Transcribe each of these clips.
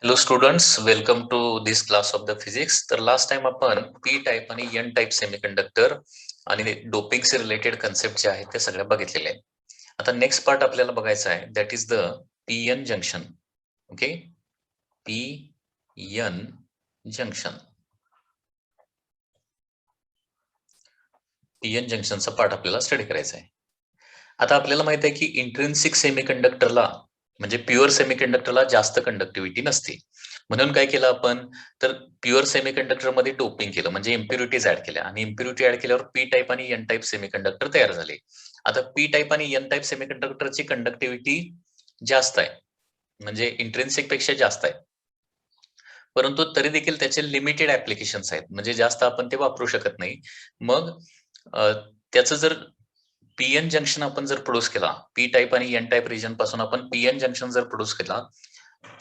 Hello students, welcome to this class of the physics. तर last time आपण P type आणि N type semiconductor आणि डोपिंगचे related concept जे आहेत ते सगळ्या बघितलेले आहेत. आता नेक्स्ट पार्ट आपल्याला बघायचा आहे, that is the P N junction. Okay, P N junction. P N जंक्शनचा पार्ट आपल्याला स्टडी करायचा आहे. आता आपल्याला माहित आहे की इंट्रिन्सिक सेमीकंडक्टरला म्हणजे प्युअर सेमीकंडक्टरला जास्त कंडक्टिव्हिटी नसते. म्हणून काय केलं आपण, तर प्युअर सेमीकंडक्टर मध्ये डोपिंग केलं, म्हणजे इम्प्युरिटीज ऍड केल्या आणि इम्प्युरिटी ऍड केल्यावर पी टाइप आणि एन टाइप सेमीकंडक्टर तयार झाले. आता पी टाइप आणि एन टाइप सेमीकंडक्टरची कंडक्टिव्हिटी जास्त आहे, म्हणजे इंट्रिन्सिक पेक्षा जास्त आहे, परंतु तरी देखील त्याचे लिमिटेड ऍप्लिकेशन्स आहेत, म्हणजे जास्त आपण ते वापरू शकत नाही. मग त्याचं जर पीएन जंक्शन आपण जर प्रोड्यूस केला, पी टाइप आणि एन टाइप रिजन पासून आपण पीएन जंक्शन जर प्रोड्यूस केला,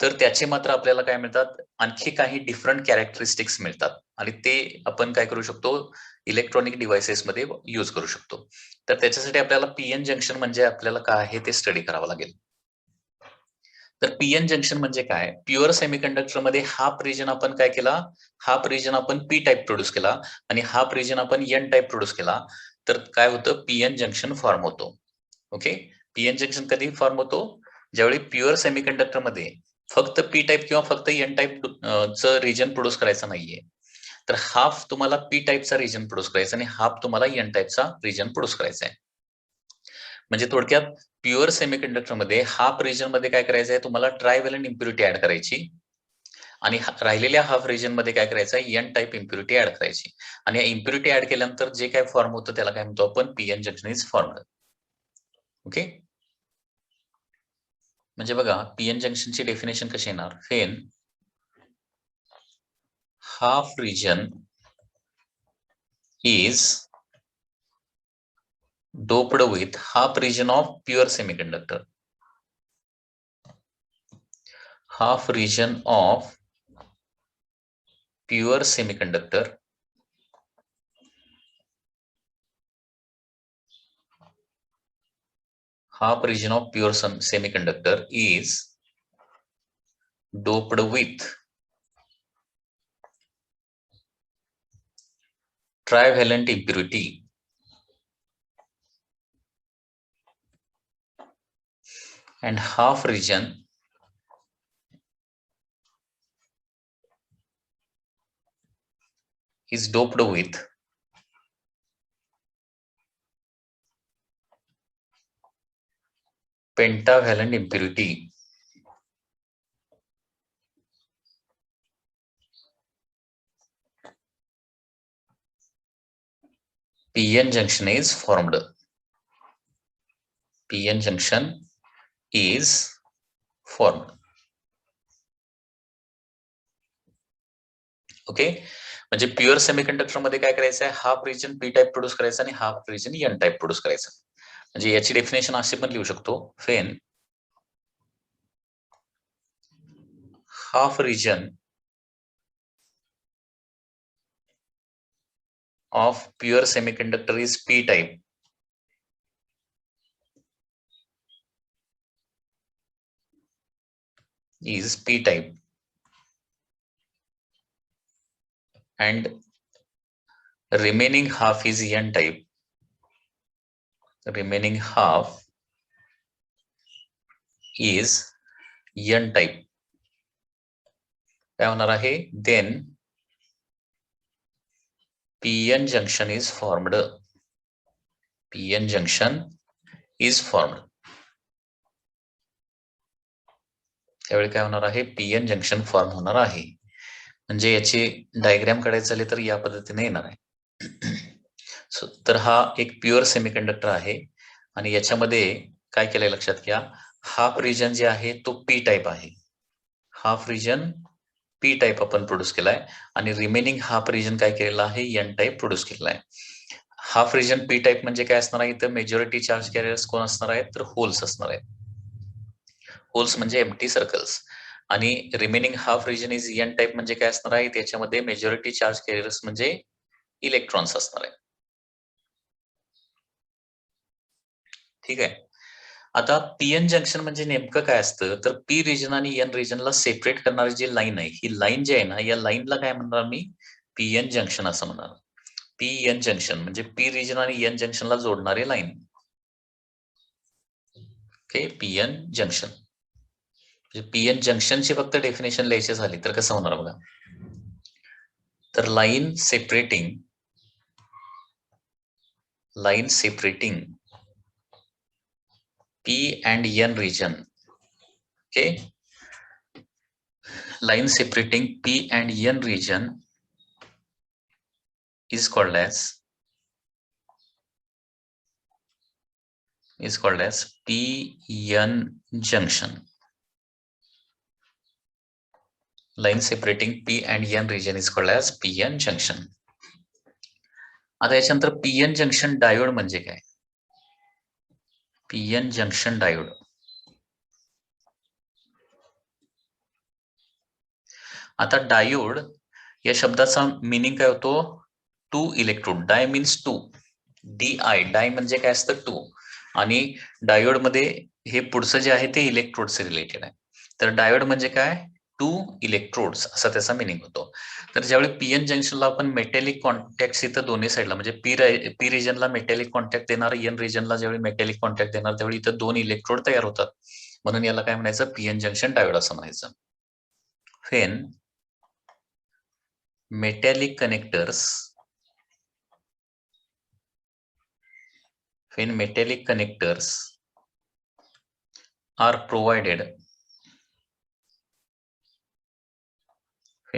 तर त्याचे मात्र आपल्याला काय मिळतात, आणखी काही डिफरंट कॅरेक्टरिस्टिक्स मिळतात आणि ते आपण काय करू शकतो, इलेक्ट्रॉनिक डिव्हाइसेस मध्ये यूज करू शकतो. तर त्याच्यासाठी आपल्याला पीएन जंक्शन म्हणजे आपल्याला काय आहे ते स्टडी करावं लागेल. तर पीएन जंक्शन म्हणजे काय, प्युअर सेमीकंडक्टर मध्ये हाफ रिजन आपण काय केला, हाफ रिजन आपण पी टाइप प्रोड्यूस केला आणि हाफ रिजन आपण एन टाइप प्रोड्यूस केला, तर काय होतं, पीएन जंक्शन फॉर्म होतो. ओके, पीएन जंक्शन कधी फॉर्म होतो, ज्यावेळी प्युअर सेमीकंडक्टर मध्ये फक्त पी टाइप किंवा फक्त एन टाइप च रिजन प्रोड्यूस करायचं नाहीये, तर हाफ तुम्हाला पी टाइपचा रिजन प्रोड्यूस करायचा आणि हाफ तुम्हाला एन टाइपचा रिजन प्रोड्यूस करायचा आहे. म्हणजे थोडक्यात प्युअर सेमीकंडक्टर मध्ये हाफ रिजन मध्ये काय करायचं आहे, तुम्हाला ट्रायव्हॅलेंट इम्प्युरिटी ऍड करायची आणि राहिलेल्या हाफ रिजन मध्ये काय करायचं आहे, एन टाइप इम्प्युरिटी ऍड करायची आणि इम्प्युरिटी ऍड केल्यानंतर जे काय फॉर्म होतं त्याला काय म्हणतो आपण, PN junction is formed. Okay, म्हणजे बघा पीएन जंक्शनची डेफिनेशन कशी येणार, when half region is doped with half region of pure semiconductor. Half region of pure semiconductor half region of pure semiconductor is doped with trivalent impurity and half region is doped with pentavalent impurity. PN junction is formed. PN junction is formed. Okay, म्हणजे pure semiconductor मध्ये काय करायचं आहे, half region P type produce करायचा आणि half region N type produce करायचं. म्हणजे याची डेफिनेशन असे पण लिहू शकतो, when half region of pure semiconductor is p type, and remaining half is n type. Remaining half is n type. काय होणार आहे, then pn junction is formed. pn junction is formed. त्यावेळी काय होणार आहे, पीएन जंक्शन फॉर्म होणार आहे. म्हणजे याची डायग्राम काढायचं झाले तर या पद्धतीने येणार आहे. तर हा एक प्युअर सेमीकंडक्टर आहे आणि याच्यामध्ये काय केलंय लक्षात घ्या, हाफ रिजन जे आहे तो पी टाइप आहे. हाफ रिजन पी टाइप आपण प्रोड्यूस केलाय आणि रिमेनिंग हाफ रिजन काय केलेला आहे, एन टाइप प्रोड्यूस केलेला आहे. हाफ रिजन पी टाइप म्हणजे काय असणार आहे, इथं मेजॉरिटी चार्ज कॅरियर्स कोण असणार आहेत, तर होल्स असणार आहेत. होल्स म्हणजे एम्प्टी सर्कल्स. आणि remaining half region is N type म्हणजे काय असणार आहे, त्याच्यामध्ये मेजॉरिटी चार्ज कॅरियर्स म्हणजे इलेक्ट्रॉन्स असणार आहे. ठीक आहे. आता पीएन जंक्शन म्हणजे नेमकं काय असतं, तर पी रिजन आणि एन रिजनला सेपरेट करणारी जी लाईन आहे, ही लाईन जी आहे ना, या लाईनला काय म्हणणार मी? पीएन जंक्शन असं म्हणणार. पीएन जंक्शन म्हणजे पी रिजन आणि एन जंक्शनला जोडणारी line. Okay, PN junction. PN जंक्शनची फक्त डेफिनेशन लिहायची झाली तर कसं होणार बघा. तर line separating P and N region. Okay, line separating P and N region is called as PN junction. Line separating P and N region is called as PN junction. आता याच्यानंतर PN जंक्शन डायोड म्हणजे काय? PN junction diode. आता diode या शब्दाचा meaning काय होतो? Two electrode. Di means two. DI di म्हणजे काय असतं? टू. आणि डायोड मध्ये हे पुढचं जे आहे ते इलेक्ट्रोडचे रिलेटेड आहे. तर डायोड म्हणजे काय? टू इलेक्ट्रोड्स असा त्याचा मिनिंग होतो. तर ज्यावेळी पीएन जंक्शनला आपण मेटॅलिक कॉन्टॅक्ट इथं दोन्ही साईडला म्हणजे पी रिजनला मेटॅलिक कॉन्टॅक्ट देणार, एन रिजनला ज्यावेळी मेटॅलिक कॉन्टॅक्ट देणार त्यावेळी इथं दोन इलेक्ट्रोड तयार होतात. म्हणून याला काय म्हणायचं? पीएन जंक्शन डायोड असं म्हणायचं. फेन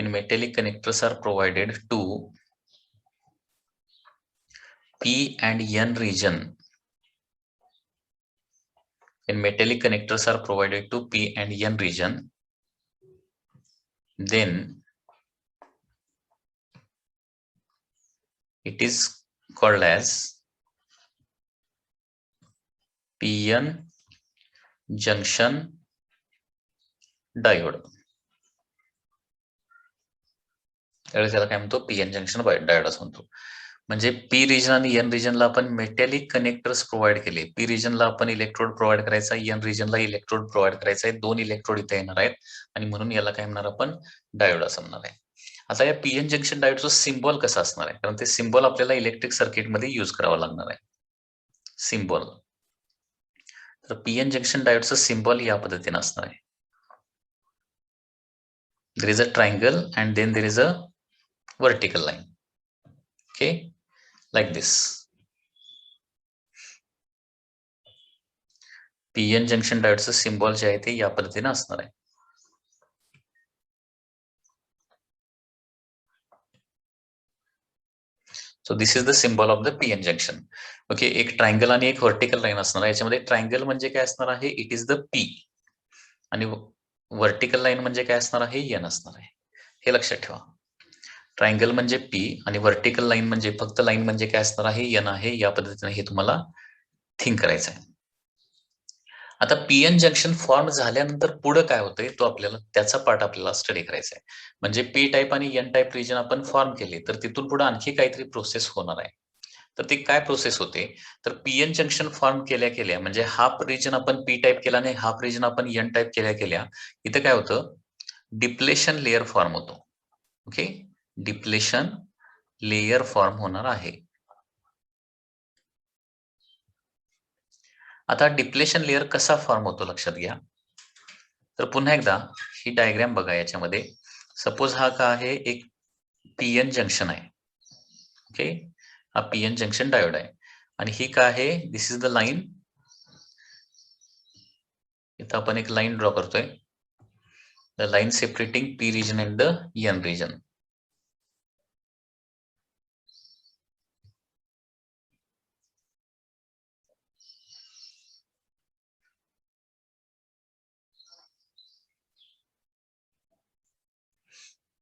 metallic connectors are provided to P and N region. When metallic connectors are provided to P and N region, then it is called as PN junction diode. त्यावेळेस त्याला काय म्हणतो? पीएन जंक्शन डायोड असं म्हणतो. म्हणजे P region आणि N रिजनला आपण metallic connectors provide केले. पी रिजनला आपण इलेक्ट्रोड प्रोव्हाइड करायचा, एन रिजनला इलेक्ट्रोड प्रोव्हाइड करायचा आहे. दोन इलेक्ट्रोड इथे येणार आहेत आणि म्हणून याला काय म्हणणार आपण? डायोड असं म्हणणार आहे. आता या पीएन जंक्शन डायोडचा सिम्बॉल कसा असणार आहे? कारण ते सिम्बॉल आपल्याला इलेक्ट्रिक सर्किटमध्ये यूज करावा लागणार आहे. सिम्बॉल. तर पीएन जंक्शन डायोडचं सिम्बॉल या पद्धतीने असणार आहे. There is a triangle and then there is a vertical line. Okay, like this. PN junction डायोडचं सिम्बॉल जे आहे ते या पद्धतीने असणार आहे. So this is the symbol of the PN junction. Okay, एक ट्रायंगल आणि एक व्हर्टिकल लाईन असणार आहे. याच्यामध्ये ट्रायंगल म्हणजे काय असणार आहे? It is the P. आणि व्हर्टिकल लाईन म्हणजे काय असणार आहे? एन असणार आहे. हे लक्षात ठेवा. ट्रायंगल म्हणजे पी आणि व्हर्टिकल लाईन म्हणजे फक्त लाईन म्हणजे काय असणार आहे? एन आहे. या पद्धतीने हे तुम्हाला थिंक करायचं आहे. आता पीएन जंक्शन फॉर्म झाल्यानंतर पुढे काय होतंय तो आपल्याला त्याचा पार्ट आपल्याला स्टडी करायचा आहे. म्हणजे पी टाईप आणि एन टाईप रिजन आपण फॉर्म केले तर तिथून पुढे आणखी काहीतरी प्रोसेस होणार आहे. तर ती काय प्रोसेस होते? तर पीएन जंक्शन फॉर्म केल्या केल्या म्हणजे हाफ रिजन आपण पी टाईप केला आणि हाफ रिजन आपण एन टाईप केल्या केल्या इथं काय होतं? डिप्लेशन लेयर फॉर्म होतो. ओके, डिप्लेशन लेयर फॉर्म होणार आहे. आता डिप्लेशन लेयर कसा फॉर्म होतो लक्षात घ्या. तर पुन्हा एकदा ही डायग्राम बघा. याच्यामध्ये सपोज हा का आहे? एक पीएन जंक्शन आहे. ओके, हा पीएन जंक्शन डायोड आहे आणि ही काय आहे? This is the line. इथं आपण एक लाईन ड्रॉ करतोय. The line separating P region and the N region.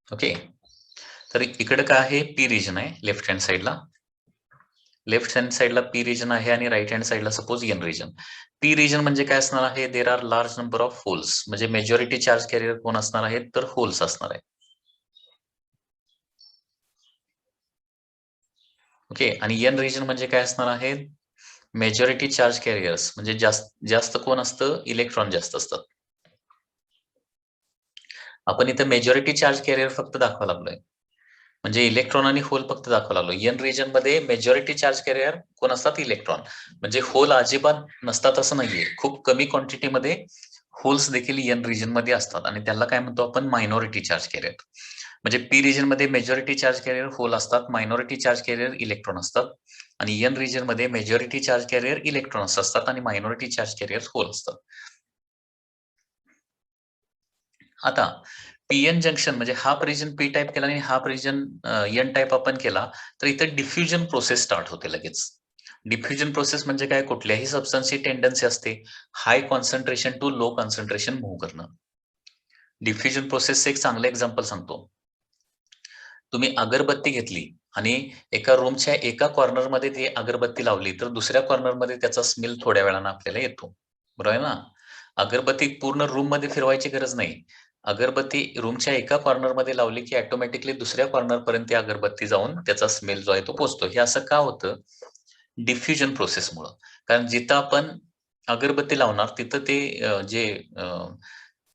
Okay, तर इकडे काय आहे? पी रिजन आहे लेफ्ट हँड साईडला. लेफ्ट हँड साईडला पी रिजन आहे आणि राईट हँड साईडला suppose N region. P region म्हणजे काय असणार आहे? There are large number of holes. म्हणजे मेजॉरिटी चार्ज कॅरियर कोण असणार आहेत? तर होल्स असणार आहे. ओके, आणि एन रिजन म्हणजे काय असणार आहे? मेजॉरिटी चार्ज कॅरियर्स म्हणजे जास्त कोण असतं? इलेक्ट्रॉन जास्त असतात. आपण इथे मेजॉरिटी चार्ज कॅरियर फक्त दाखवा लागलोय. म्हणजे इलेक्ट्रॉन आणि होल फक्त दाखवा लागलो. एन रिजन मध्ये मेजॉरिटी चार्ज कॅरियर कोण असतात? इलेक्ट्रॉन. म्हणजे होल अजिबात नसतात असं नाहीये. खूप कमी क्वांटिटीमध्ये होल्स देखील एन रिजन मध्ये असतात आणि त्याला काय म्हणतो आपण? Minority charge carrier. म्हणजे पी रिजन मध्ये मेजॉरिटी चार्ज कॅरियर होल असतात, मायनॉरिटी चार्ज कॅरियर इलेक्ट्रॉन असतात आणि एन रिजन मध्ये मेजॉरिटी चार्ज कॅरियर इलेक्ट्रॉन्स असतात आणि मायनॉरिटी चार्ज कॅरियर होल असतात. आता पीएन जंक्शन म्हणजे हाफ रिजन पी टाईप केला आणि हाफ रिजन एन टाईप आपण केला तर इथे डिफ्युजन प्रोसेस स्टार्ट होते लगेच. डिफ्युजन प्रोसेस म्हणजे काय? कुठल्याही सबस्टन्सची टेंडन्सी असते high concentration to low concentration move करणं. डिफ्युजन प्रोसेसचं एक चांगलं एक्झाम्पल सांगतो. तुम्ही अगरबत्ती घेतली आणि एका रूमच्या एका कॉर्नरमध्ये ती अगरबत्ती लावली तर दुसऱ्या कॉर्नरमध्ये त्याचा स्मेल थोड्या वेळानं आपल्याला येतो. बरोबर आहे ना? अगरबत्ती पूर्ण रूममध्ये फिरवायची गरज नाही. अगरबत्ती रूमच्या एका कॉर्नरमध्ये लावली की ऑटोमॅटिकली दुसऱ्या कॉर्नरपर्यंत ती अगरबत्ती जाऊन त्याचा स्मेल जो आहे तो पोहोचतो. हे असं का होतं? डिफ्युजन प्रोसेसमुळं. कारण जिथं आपण अगरबत्ती लावणार तिथं ते जे अ,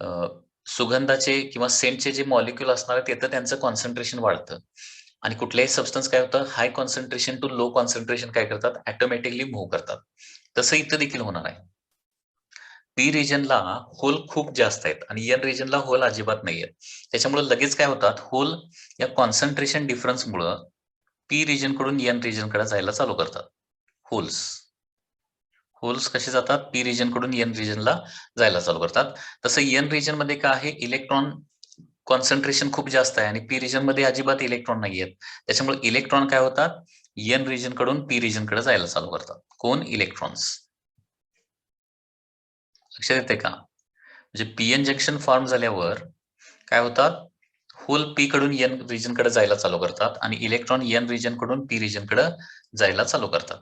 अ, सुगंधाचे किंवा सेंटचे जे मॉलिक्यूल असणार आहे तिथं त्यांचं कॉन्सन्ट्रेशन वाढतं. आणि कुठल्याही सबस्टन्स काय होतं? हाय कॉन्सन्ट्रेशन टू लो कॉन्सन्ट्रेशन काय करतात? ऑटोमॅटिकली मूव्ह करतात. तसं इथं देखील होणार आहे. पी रिजनला होल खूप जास्त आहेत आणि एन रिजनला होल अजिबात नाहीयेत. त्याच्यामुळे लगेच काय होतात? होल या कॉन्सन्ट्रेशन डिफरन्समुळं पी रिजन कडून एन रिजनकडे जायला चालू करतात. होल्स. होल्स कसे जातात? पी रिजन कडून एन रिजनला जायला चालू करतात. तसं एन रिजनमध्ये काय आहे? इलेक्ट्रॉन कॉन्सन्ट्रेशन खूप जास्त आहे आणि पी रिजनमध्ये अजिबात इलेक्ट्रॉन नाहीयेत. त्याच्यामुळे इलेक्ट्रॉन काय होतात? एन रिजन कडून पी रिजनकडे जायला चालू करतात. कोण? इलेक्ट्रॉन्स. लक्षात येतंय का? म्हणजे पी-एन जंक्शन फॉर्म झाल्यावर काय होतात? होल पी कडून एन रिजनकडे जायला चालू करतात आणि इलेक्ट्रॉन एन रिजन कडून पी रिजनकडे जायला चालू करतात.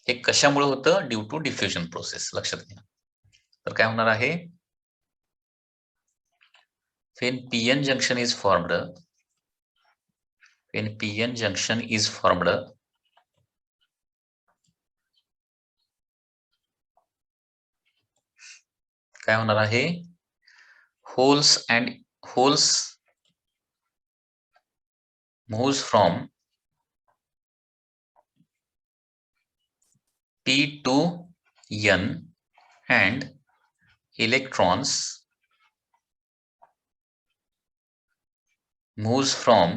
हे कशामुळे होतं? Due to diffusion process. लक्षात घ्या. तर काय होणार आहे? when pn junction is formed when pn junction is formed काय होणार आहे? holes moves from p to n and electrons moves from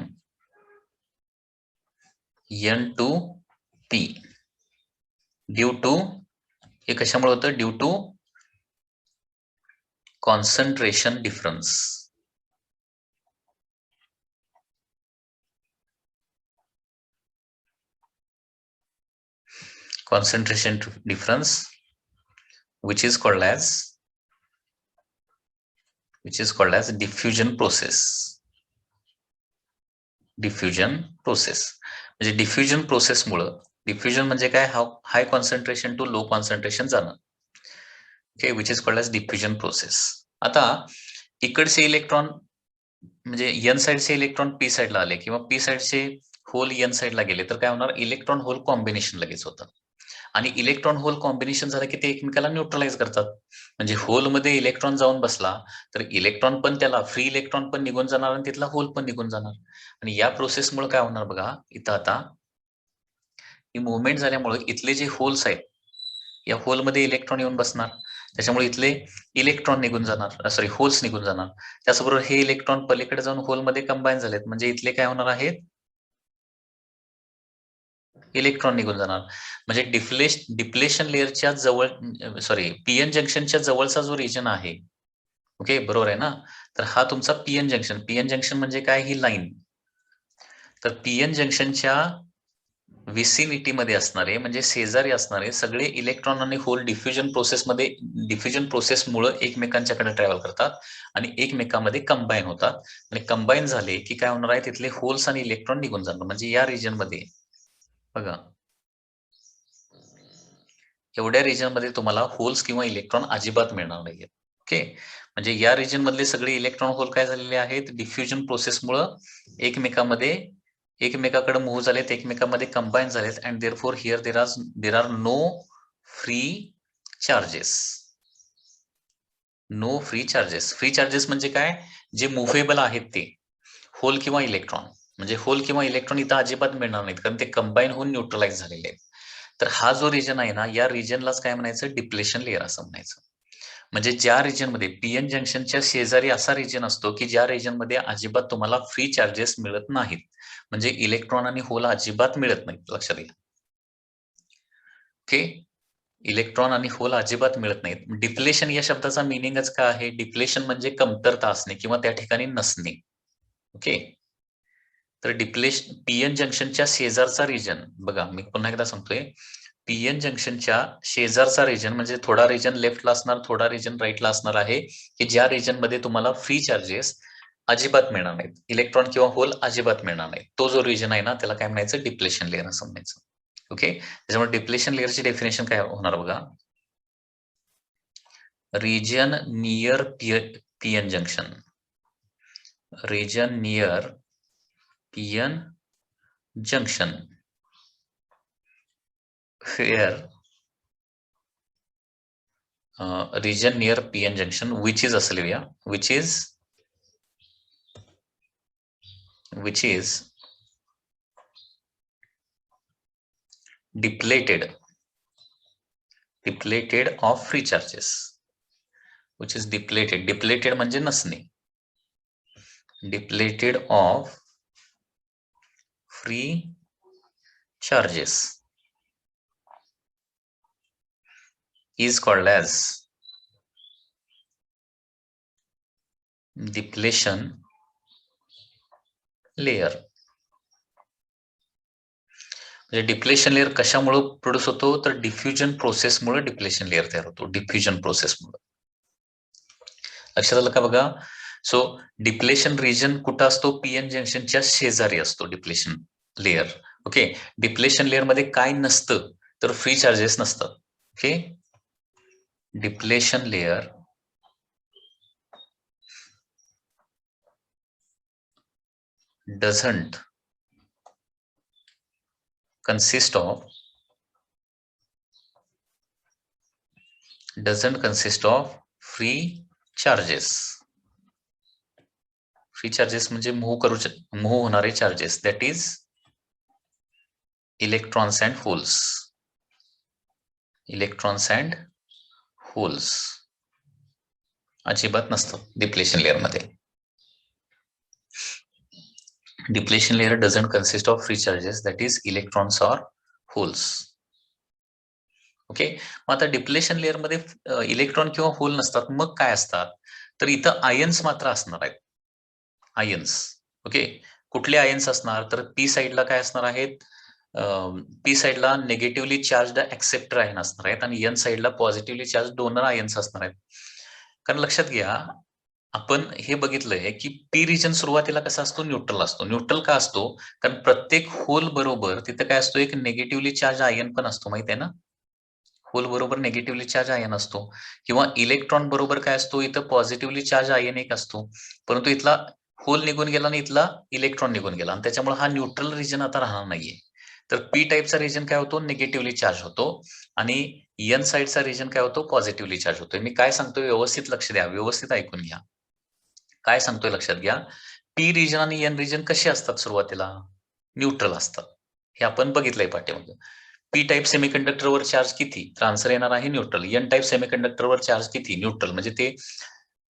n to p due to हे कशामुळे होतं? Due to concentration difference. concentration difference which is called as diffusion process. Diffusion process म्हणजे diffusion प्रोसेसमुळे diffusion म्हणजे काय? High concentration to low concentration जाणं. Okay, which is called as diffusion process. आता इकडचे इलेक्ट्रॉन म्हणजे एन साइडचे इलेक्ट्रॉन पी साइडला आले किंवा पी साइडचे होल एन साइडला गेले तर काय होणार? इलेक्ट्रॉन होल कॉम्बिनेशन लगेच होतं आणि इलेक्ट्रॉन होल कॉम्बिनेशन झालं की ते एकमेकाला न्यूट्रलाइज करतात. म्हणजे होलमध्ये इलेक्ट्रॉन जाऊन बसला तर इलेक्ट्रॉन पण त्याला फ्री इलेक्ट्रॉन पण निघून जाणार आणि तिथला होल पण निघून जाणार. आणि या प्रोसेसमुळे काय होणार बघा इथं आता ही मुवमेंट झाल्यामुळे इथले जे होल्स आहेत या होलमध्ये इलेक्ट्रॉन येऊन बसणार. त्याच्यामुळे इथले इलेक्ट्रॉन निघून जाणार, सॉरी होल्स निघून जाणार. त्याचबरोबर हे इलेक्ट्रॉन पलीकडे जाऊन होलमध्ये कंबाईन झालेत म्हणजे इथले काय होणार आहेत? इलेक्ट्रॉन निघून जाणार. म्हणजे डिप्लेशन लेअरच्या जवळ सॉरी पीएन जंक्शनच्या जवळचा जो रिजन आहे, ओके बरोबर आहे ना? तर हा तुमचा पीएन जंक्शन. पीएन जंक्शन म्हणजे काय? ही लाईन. तर पीएन जंक्शनच्या विसिनिटीमध्ये असणारे म्हणजे शेजारी असणारे सगळे इलेक्ट्रॉन आणि होल डिफ्युजन प्रोसेसमुळे एकमेकांच्याकडे ट्रॅव्हल करतात आणि एकमेकांमध्ये कंबाईन होतात आणि कंबाईन झाले की काय होणार आहे? तिथले होल्स आणि इलेक्ट्रॉन निघून जाणार. म्हणजे या रिजन मध्ये बघा एवढ्या रिजन मध्ये तुम्हाला होल्स किंवा इलेक्ट्रॉन अजिबात मिळणार नाहीये. ओके, म्हणजे या रिजन मधले सगळे इलेक्ट्रॉन होल काय झालेले आहेत? डिफ्युजन प्रोसेसमुळे एकमेकांमध्ये एकमेकाकडे मूव्ह झालेत, एकमेकांमध्ये कंबाईन झालेत and therefore here there are no free charges. No free charges. Free charges म्हणजे काय, जे मुव्हेबल आहेत ते होल किंवा इलेक्ट्रॉन, म्हणजे होल किंवा इलेक्ट्रॉन इथं अजिबात मिळणार नाहीत, कारण ते कंबाईन होऊन न्यूट्रलाइज झालेले आहेत. तर हा जो रिजन आहे ना, या रिजनलाच काय म्हणायचं, डिप्लेशन लेअर असं म्हणायचं. म्हणजे ज्या रिजनमध्ये पीएन जंक्शनच्या शेजारी असा रिजन असतो की ज्या रिजनमध्ये अजिबात तुम्हाला फ्री चार्जेस मिळत नाहीत, म्हणजे इलेक्ट्रॉन आणि होल अजिबात मिळत नाहीत. लक्षात घ्या. ओके, इलेक्ट्रॉन आणि होल अजिबात मिळत नाहीत. डिप्लेशन या शब्दाचा मिनिंगच काय आहे, डिप्लेशन म्हणजे कमतरता असणे किंवा त्या ठिकाणी नसणे. ओके, तर डिप्लेशन पीएन जंक्शनच्या शेजारचा रिजन बघा, मी पुन्हा एकदा सांगतोय, पीएन जंक्शनच्या शेजारचा रिजन म्हणजे थोडा रिजन लेफ्टला असणार, थोडा रिजन राईटला असणार आहे, की ज्या रिजन मध्ये तुम्हाला फ्री चार्जेस अजिबात मिळणार नाहीत, इलेक्ट्रॉन किंवा होल अजिबात मिळणार नाहीत. तो जो रिजन आहे ना, त्याला काय म्हणायचं, डिप्लेशन लेअर असं म्हणायचं. ओके, त्याच्यामुळे डिप्लेशन लेअरची डेफिनेशन काय होणार बघा, region near PN junction, region near PN junction where region near PN junction which is असं लिहूया, which is depleted of free charges, which is depleted म्हणजे नसणे, depleted of free charges is called as depletion layer. म्हणजे depletion layer कशामुळे produce होतो, तर diffusion प्रोसेसमुळे depletion layer तयार होतो, डिफ्युजन प्रोसेसमुळे. लक्षात आलं का बघा. सो डिप्लेशन रिजन कुठं असतो, पीएन जंक्शनच्या शेजारी असतो depletion layer. Okay, depletion layer मध्ये काय नसतं, तर फ्री चार्जेस नसतात. Okay, depletion layer doesn't consist of free charges. Free charges म्हणजे मूव्ह होणारे charges, that is electrons and holes. Electrons and holes अजिबात नसतं डिप्लेशन लेअर मध्ये. Depletion layer doesn't consist of free charges, that is electrons or holes. Okay, मग आता depletion layer मध्ये electron किंवा hole नसतात, मग काय असतात, तर इथं आयन्स मात्र असणार आहेत. आयन्स. ओके, कुठले आयन्स असणार, तर पी साइडला काय असणार आहेत, पी साइडला निगेटिव्हली चार्ज ऍक्सेप्टर आयन असणार आहेत आणि एन साइडला पॉझिटिव्हली चार्ज डोनर आयन्स असणार आहेत. कारण लक्षात घ्या, आपण हे बघितलंय की पी रिजन सुरुवातीला कसा असतो, न्यूट्रल असतो. न्यूट्रल का असतो, कारण प्रत्येक होल बरोबर तिथे काय असतो, एक निगेटिव्हली चार्ज आयन पण असतो, माहिती आहे ना. होल बरोबर निगेटिव्हली चार्ज आयन असतो, किंवा इलेक्ट्रॉन बरोबर काय असतो, इथं पॉझिटिव्हली चार्ज आयन एक असतो, परंतु इथला होल निघून गेला आणि इथला इलेक्ट्रॉन निघून गेला, आणि त्याच्यामुळे हा न्यूट्रल रिजन आता राहणार नाहीये. तर पी टाईपचा रिजन काय होतो, निगेटिव्हली चार्ज होतो, आणि एन साइडचा रिजन काय होतो, पॉझिटिव्हली चार्ज होतोय. मी काय सांगतोय व्यवस्थित लक्ष द्या, व्यवस्थित ऐकून घ्या. काय सांगतोय लक्षात घ्या. पी रिजन आणि एन रिजन कसे असतात, सुरुवातीला न्यूट्रल असतात, हे आपण बघितलंय पाठीमागे. पी टाईप सेमीकंडक्टरवर चार्ज किती, तर आन्सर येणार आहे न्यूट्रल. एन टाईप सेमीकंडक्टरवर चार्ज किती, न्यूट्रल. म्हणजे ते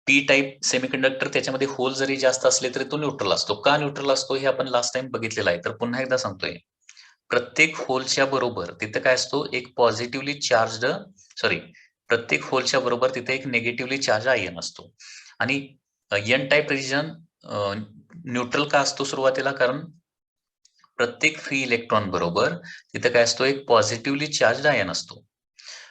पी टाईप सेमीकंडक्टर त्याच्यामध्ये होल जरी जास्त असले तरी तो न्यूट्रल असतो. का न्यूट्रल असतो हे आपण लास्ट टाइम बघितलेलं आहे, तर पुन्हा एकदा सांगतोय. प्रत्येक होलच्या बरोबर तिथे काय असतो, एक पॉझिटिव्हली चार्ज, प्रत्येक होलच्या बरोबर तिथे एक निगेटिव्हली चार्ज आयन असतो. आणि एन टाईप रिजन न्यूट्रल का असतो सुरुवातीला, कारण प्रत्येक फ्री इलेक्ट्रॉन बरोबर तिथे काय असतो, एक पॉझिटिव्हली चार्ज आयन असतो.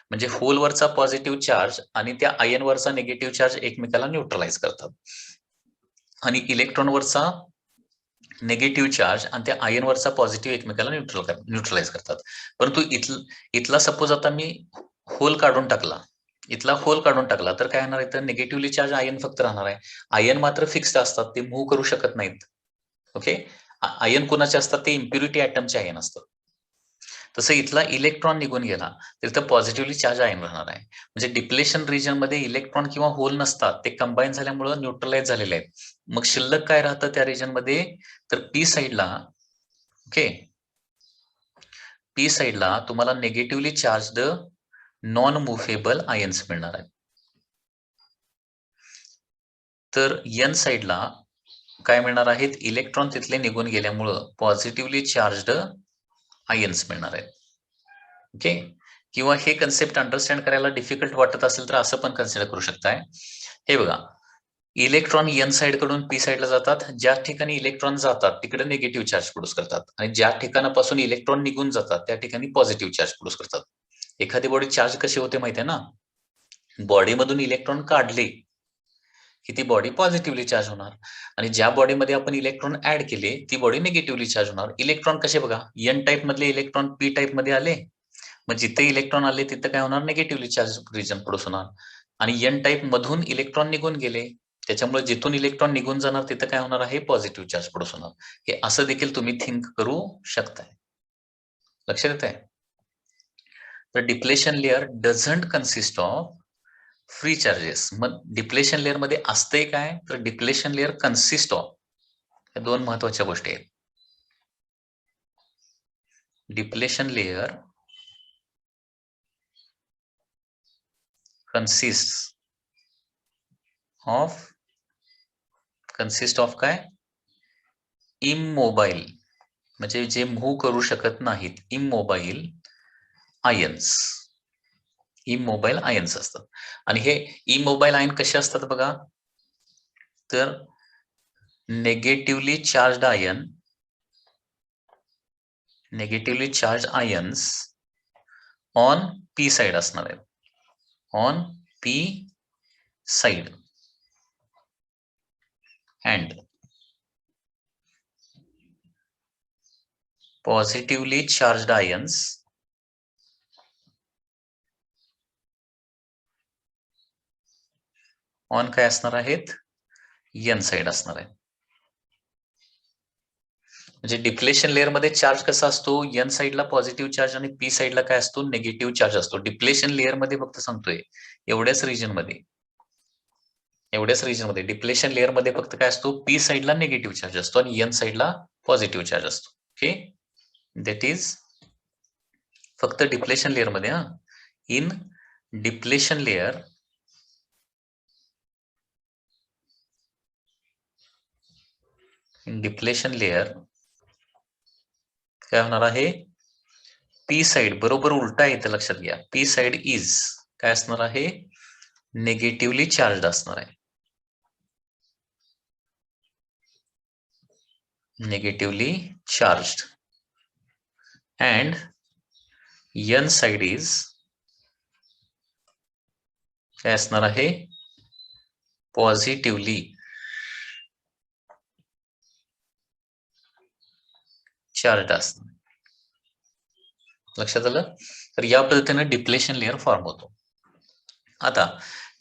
म्हणजे होलवरचा पॉझिटिव्ह चार्ज आणि त्या आयनवरचा निगेटिव्ह चार्ज एकमेकाला न्यूट्रलाइज करतात, आणि इलेक्ट्रॉनवरचा निगेटिव्ह चार्ज आणि त्या आयनवरचा पॉझिटिव्ह एकमेकाला न्यूट्रलाइज करतात. परंतु इथला सपोज आता मी होल काढून टाकला, इथला होल काढून टाकला, तर काय होणार आहे, तर निगेटिव्हली चार्ज आयन फक्त राहणार आहे. आयन मात्र फिक्स्ड असतात, ते मूव्ह करू शकत नाहीत. ओके, आयन कोणाचे असतात, ते इम्प्युरिटी ऍटमचे आयन असतात. तसं इथला इलेक्ट्रॉन निघून गेला तर इथं पॉझिटिव्हली चार्ज आयन राहणार आहे. म्हणजे डिप्लेशन रिजन मध्ये इलेक्ट्रॉन किंवा होल नसतात, ते कंबाईन झाल्यामुळे न्यूट्रलाइज झालेले आहेत. मग शिल्लक काय राहतं त्या रिजन मध्ये, तर पी साइडला, ओके, पी साइडला तुम्हाला negatively charged non movable ions मिळणार आहेत. तर एन साइडला काय मिळणार आहेत, इलेक्ट्रॉन तिथले निघून गेल्यामुळं पॉझिटिव्हली चार्जड आयन्स मिळणार आहेत. ओके, किंवा हे कन्सेप्ट अंडरस्टँड करायला डिफिकल्ट वाटत असेल तर असं पण कन्सिडर करू शकताय. हे बघा, इलेक्ट्रॉन एन साइड कडून पी साइडला जातात, ज्या ठिकाणी इलेक्ट्रॉन जातात तिकडे निगेटिव्ह चार्ज प्रोड्यूस करतात, आणि ज्या ठिकाणापासून इलेक्ट्रॉन निघून जातात त्या ठिकाणी पॉझिटिव्ह चार्ज प्रोड्यूस करतात. एखादी बॉडी चार्ज कशी होते माहिती आहे ना, बॉडीमधून इलेक्ट्रॉन काढले की ती बॉडी पॉझिटिव्हली चार्ज होणार, आणि ज्या बॉडीमध्ये आपण इलेक्ट्रॉन ऍड केले ती बॉडी निगेटिव्हली चार्ज होणार. इलेक्ट्रॉन कसे बघा, एन टाइप मधले इलेक्ट्रॉन पी टाइप मध्ये आले, मग जिथे इलेक्ट्रॉन आले तिथे काय होणार, निगेटिव्हली चार्ज रिजन प्रोड्यूस होणार. आणि एन टाइप मधून इलेक्ट्रॉन निघून गेले, त्याच्यामुळे जिथून इलेक्ट्रॉन निघून जाणार तिथे काय होणार आहे, पॉझिटिव्ह चार्ज प्रोड्यूस होणार. हे असं देखील तुम्ही थिंक करू शकताय. लक्षात येत आहे? तर depletion layer doesn't consist of free charges. मग डिप्लेशन लेअर मध्ये असते काय, तर डिप्लेशन लेअर कन्सिस्ट ऑफ, या दोन महत्वाच्या गोष्टी आहेत. डिप्लेशन लेअर कन्सिस्ट ऑफ काय, इमोबाईल, म्हणजे जे मूव्ह करू शकत नाहीत, इमोबाईल आयन्स. इमोबाईल आयन्स असतात. आणि हे इमोबाईल आयन कसे असतात बघा, तर negatively charge ions on P side असणार आहे, on P side, and positively charged ions on काय असणार आहेत, एन साइड असणार आहे. म्हणजे डिप्लेशन लेअर मध्ये चार्ज कसा असतो, एन साइडला पॉझिटिव्ह चार्ज आणि पी साइडला काय असतो, निगेटिव्ह चार्ज असतो. डिप्लेशन लेअर मध्ये फक्त सांगतोय एवढ्याच रिजन मध्ये डिप्लेशन लेअर मध्ये फक्त काय असतो, पी साइडला निगेटिव्ह चार्ज असतो आणि एन साइडला पॉझिटिव्ह चार्ज असतो. ओके, दॅट इज फक्त डिप्लेशन लेअर मध्ये. इन डिप्लेशन लेअर काय होणार आहे, पी साइड बरोबर उलटा येते, लक्षात घ्या. पी साइड इज काय असणार आहे, निगेटिव्हली चार्ज असणार आहे. Negatively charge, and N side is काय असणार आहे, पॉझिटिव्हली चार्ज असणार. लक्षात आलं? तर या पद्धतीने डिप्लेशन लेअर फॉर्म होतो. आता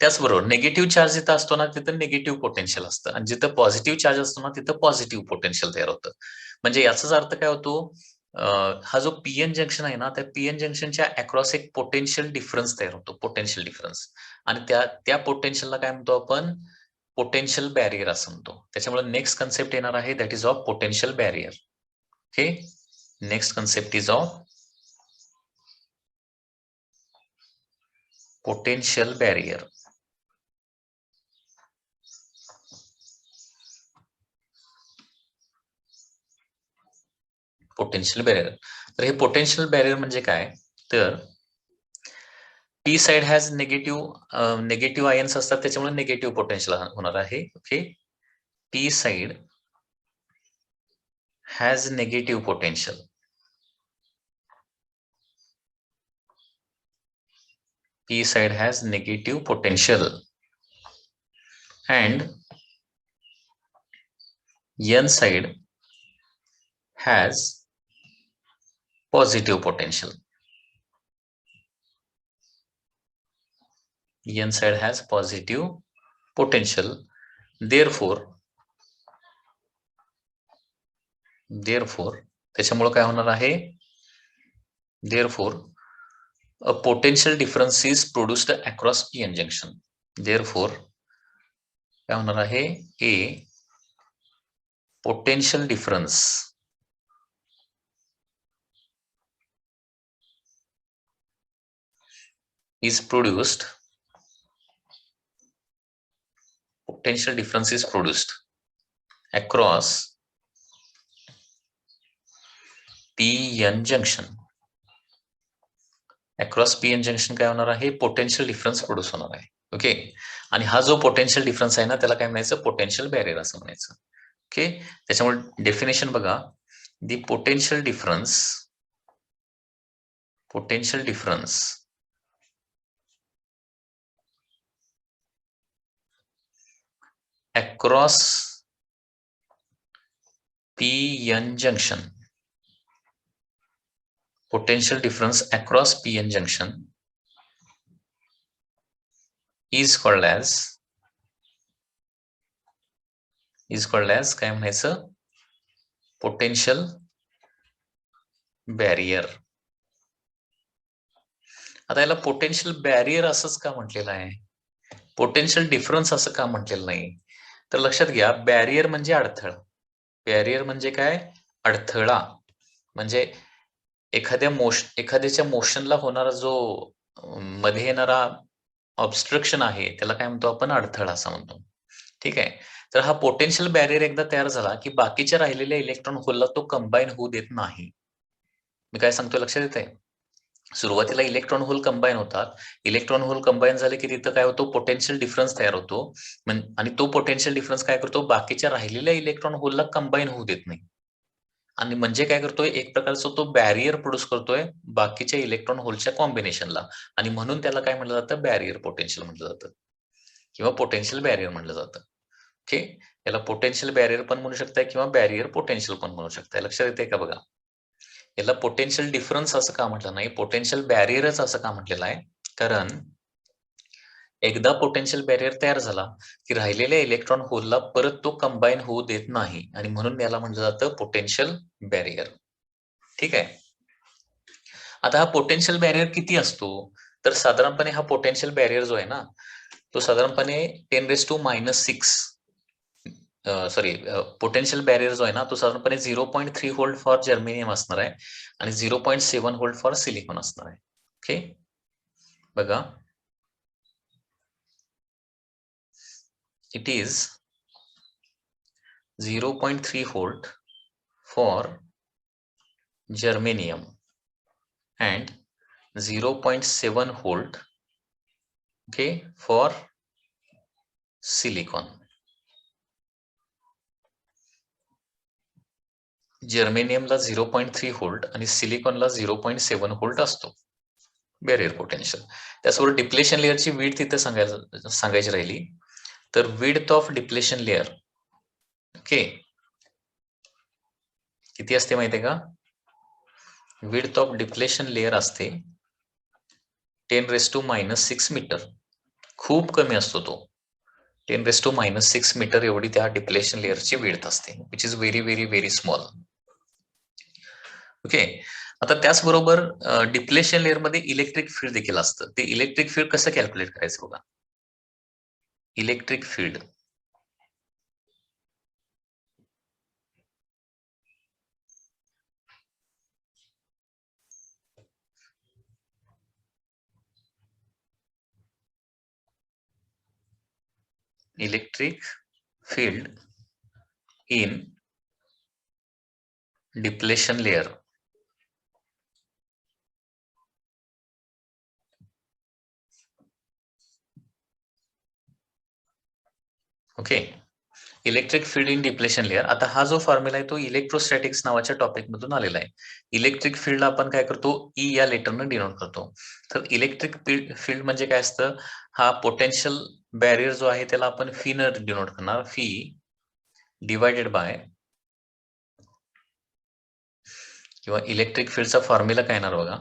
त्याचबरोबर निगेटिव्ह चार्ज जिथं असतो ना तिथं निगेटिव्ह पोटेन्शियल असतं, आणि जिथं पॉझिटिव्ह चार्ज असतो ना तिथं पॉझिटिव्ह पोटेन्शियल तयार होतं. म्हणजे याचाच अर्थ काय होतो, हा जो पीएन जंक्शन आहे ना, त्या पीएन जंक्शनच्या अक्रॉस एक पोटेन्शियल डिफरन्स तयार होतो, पोटेन्शियल डिफरन्स. आणि त्या पोटेन्शियलला काय म्हणतो आपण, पोटेन्शियल बॅरियर असं म्हणतो. त्याच्यामुळे नेक्स्ट कन्सेप्ट येणार आहे, that is of potential barrier. Okay, next concept is of potential barrier. Potential barrier. तर हे पोटेन्शियल बॅरियर म्हणजे काय, तर P side has negative ions असतात, त्याच्यामुळे निगेटिव्ह पोटेन्शियल होणार आहे. Okay, P side has negative potential, P side has negative potential and N side has positive potential. N side has positive potential. Therefore त्याच्यामुळे काय होणार आहे, Therefore a potential difference is produced across p-n junction. Therefore काय होणार आहे, a potential difference is produced across p-n junction. Across P N junction काय होणार आहे, पोटेन्शियल डिफरन्स प्रोड्यूस होणार आहे. ओके, आणि हा जो पोटेन्शियल डिफरन्स आहे ना त्याला काय म्हणायचं, पोटेन्शियल बॅरियर असं म्हणायचं. ओके, त्याच्यामुळे डेफिनेशन बघा, the potential difference across p-n junction, potential difference across p-n junction is called as काय म्हणायचं, पोटेन्शियल बॅरियर. आता याला पोटेन्शियल बॅरियर असंच का म्हटलेलं आहे, पोटेन्शियल डिफरन्स असं का म्हटलेलं नाही, तर लक्षात घ्या, बॅरियर म्हणजे अडथळा. बॅरियर म्हणजे काय, अडथळा. म्हणजे एखाद्याच्या मोशनला होणारा जो मध्ये येणारा ऑब्स्ट्रक्शन आहे त्याला काय म्हणतो आपण, अडथळा असं म्हणतो. ठीक आहे, तर हा पोटेन्शियल बॅरियर एकदा तयार झाला की बाकीच्या राहिलेल्या इलेक्ट्रॉन होलला तो कंबाईन होऊ देत नाही. मी काय सांगतोय लक्षात येतंय, सुरुवातीला इलेक्ट्रॉन होल कंबाईन होतात, इलेक्ट्रॉन होल कंबाईन झाले की तिथं काय होतो, पोटेन्शियल डिफरन्स तयार होतो, आणि तो पोटेन्शियल डिफरन्स काय करतो, बाकीच्या राहिलेल्या इलेक्ट्रॉन होलला कंबाईन होऊ देत नाही. आणि म्हणजे काय करतोय, एक प्रकारचा तो बॅरियर प्रोड्यूस करतोय बाकीच्या इलेक्ट्रॉन होलच्या कॉम्बिनेशनला, आणि म्हणून त्याला काय म्हटलं जातं, बॅरियर पोटेन्शियल म्हटलं जातं किंवा पोटेन्शियल बॅरियर म्हटलं जातं. ओके, याला पोटेन्शियल बॅरियर पण म्हणू शकताय किंवा बॅरियर पोटेन्शियल पण म्हणू शकताय. लक्षात येते का बघा, याला पोटेन्शियल डिफरन्स असं का म्हटलं नाही, पोटेन्शियल बॅरियरच असं का म्हटलेलं आहे, कारण एकदा पोटेन्शियल बॅरियर तयार झाला की राहिलेल्या इलेक्ट्रॉन होलला परत तो कंबाईन होऊ देत नाही, आणि म्हणून याला म्हटलं जातं पोटेन्शियल बॅरियर. ठीक आहे, आता हा पोटेन्शियल बॅरियर किती असतो, तर साधारणपणे हा पोटेन्शियल बॅरियर जो आहे ना तो साधारणपणे 10⁻⁻6 पोटेन्शियल बॅरियर जो आहे ना तो साधारणपणे 0.3 व्होल्ट फॉर जर्मेनियम असणार आहे आणि 0.7 व्होल्ट फॉर सिलिकॉन असणार आहे. ओके, बघा, it is 0.3 volt for germanium and 0.7 volt, okay, for silicon. जर्मेनियमला 0.3 volt आणि सिलिकॉनला 0.7 व्होल्ट असतो बॅरियर पोटेन्शियल. त्यासोबत डिप्लेशन लेअरची विड्थ तिथे सांगायची राहिली, तर width of depletion layer okay किती असते माहिती आहे का, विड्थ ऑफ डिप्लेशन लेअर असते 10⁻⁻6 मीटर. खूप कमी असतो तो, 10⁻⁻6 मीटर एवढी त्या डिप्लेशन लेअरची विड्थ असते, which is very very very small. Okay, आता त्याचबरोबर डिप्लेशन लेअर मध्ये इलेक्ट्रिक फील्ड देखील असतं. ते इलेक्ट्रिक फील्ड कसं कॅल्क्युलेट करायचं बघा, electric field in depletion layer. Okay, electric field in depletion layer. आता हा जो फॉर्म्युला आहे तो इलेक्ट्रोस्टॅटिक्स नावाच्या टॉपिक मधून आलेला आहे. इलेक्ट्रिक फील्ड आपण काय करतो, ई या लेटरनं डिनोट करतो. तर इलेक्ट्रिक फील्ड म्हणजे काय असतं, हा पोटेन्शियल बॅरियर जो आहे त्याला आपण फी न डिनोट करणार, फी डिवायडेड बाय, किंवा इलेक्ट्रिक फील्डचा फॉर्म्युला काय येणार बघा,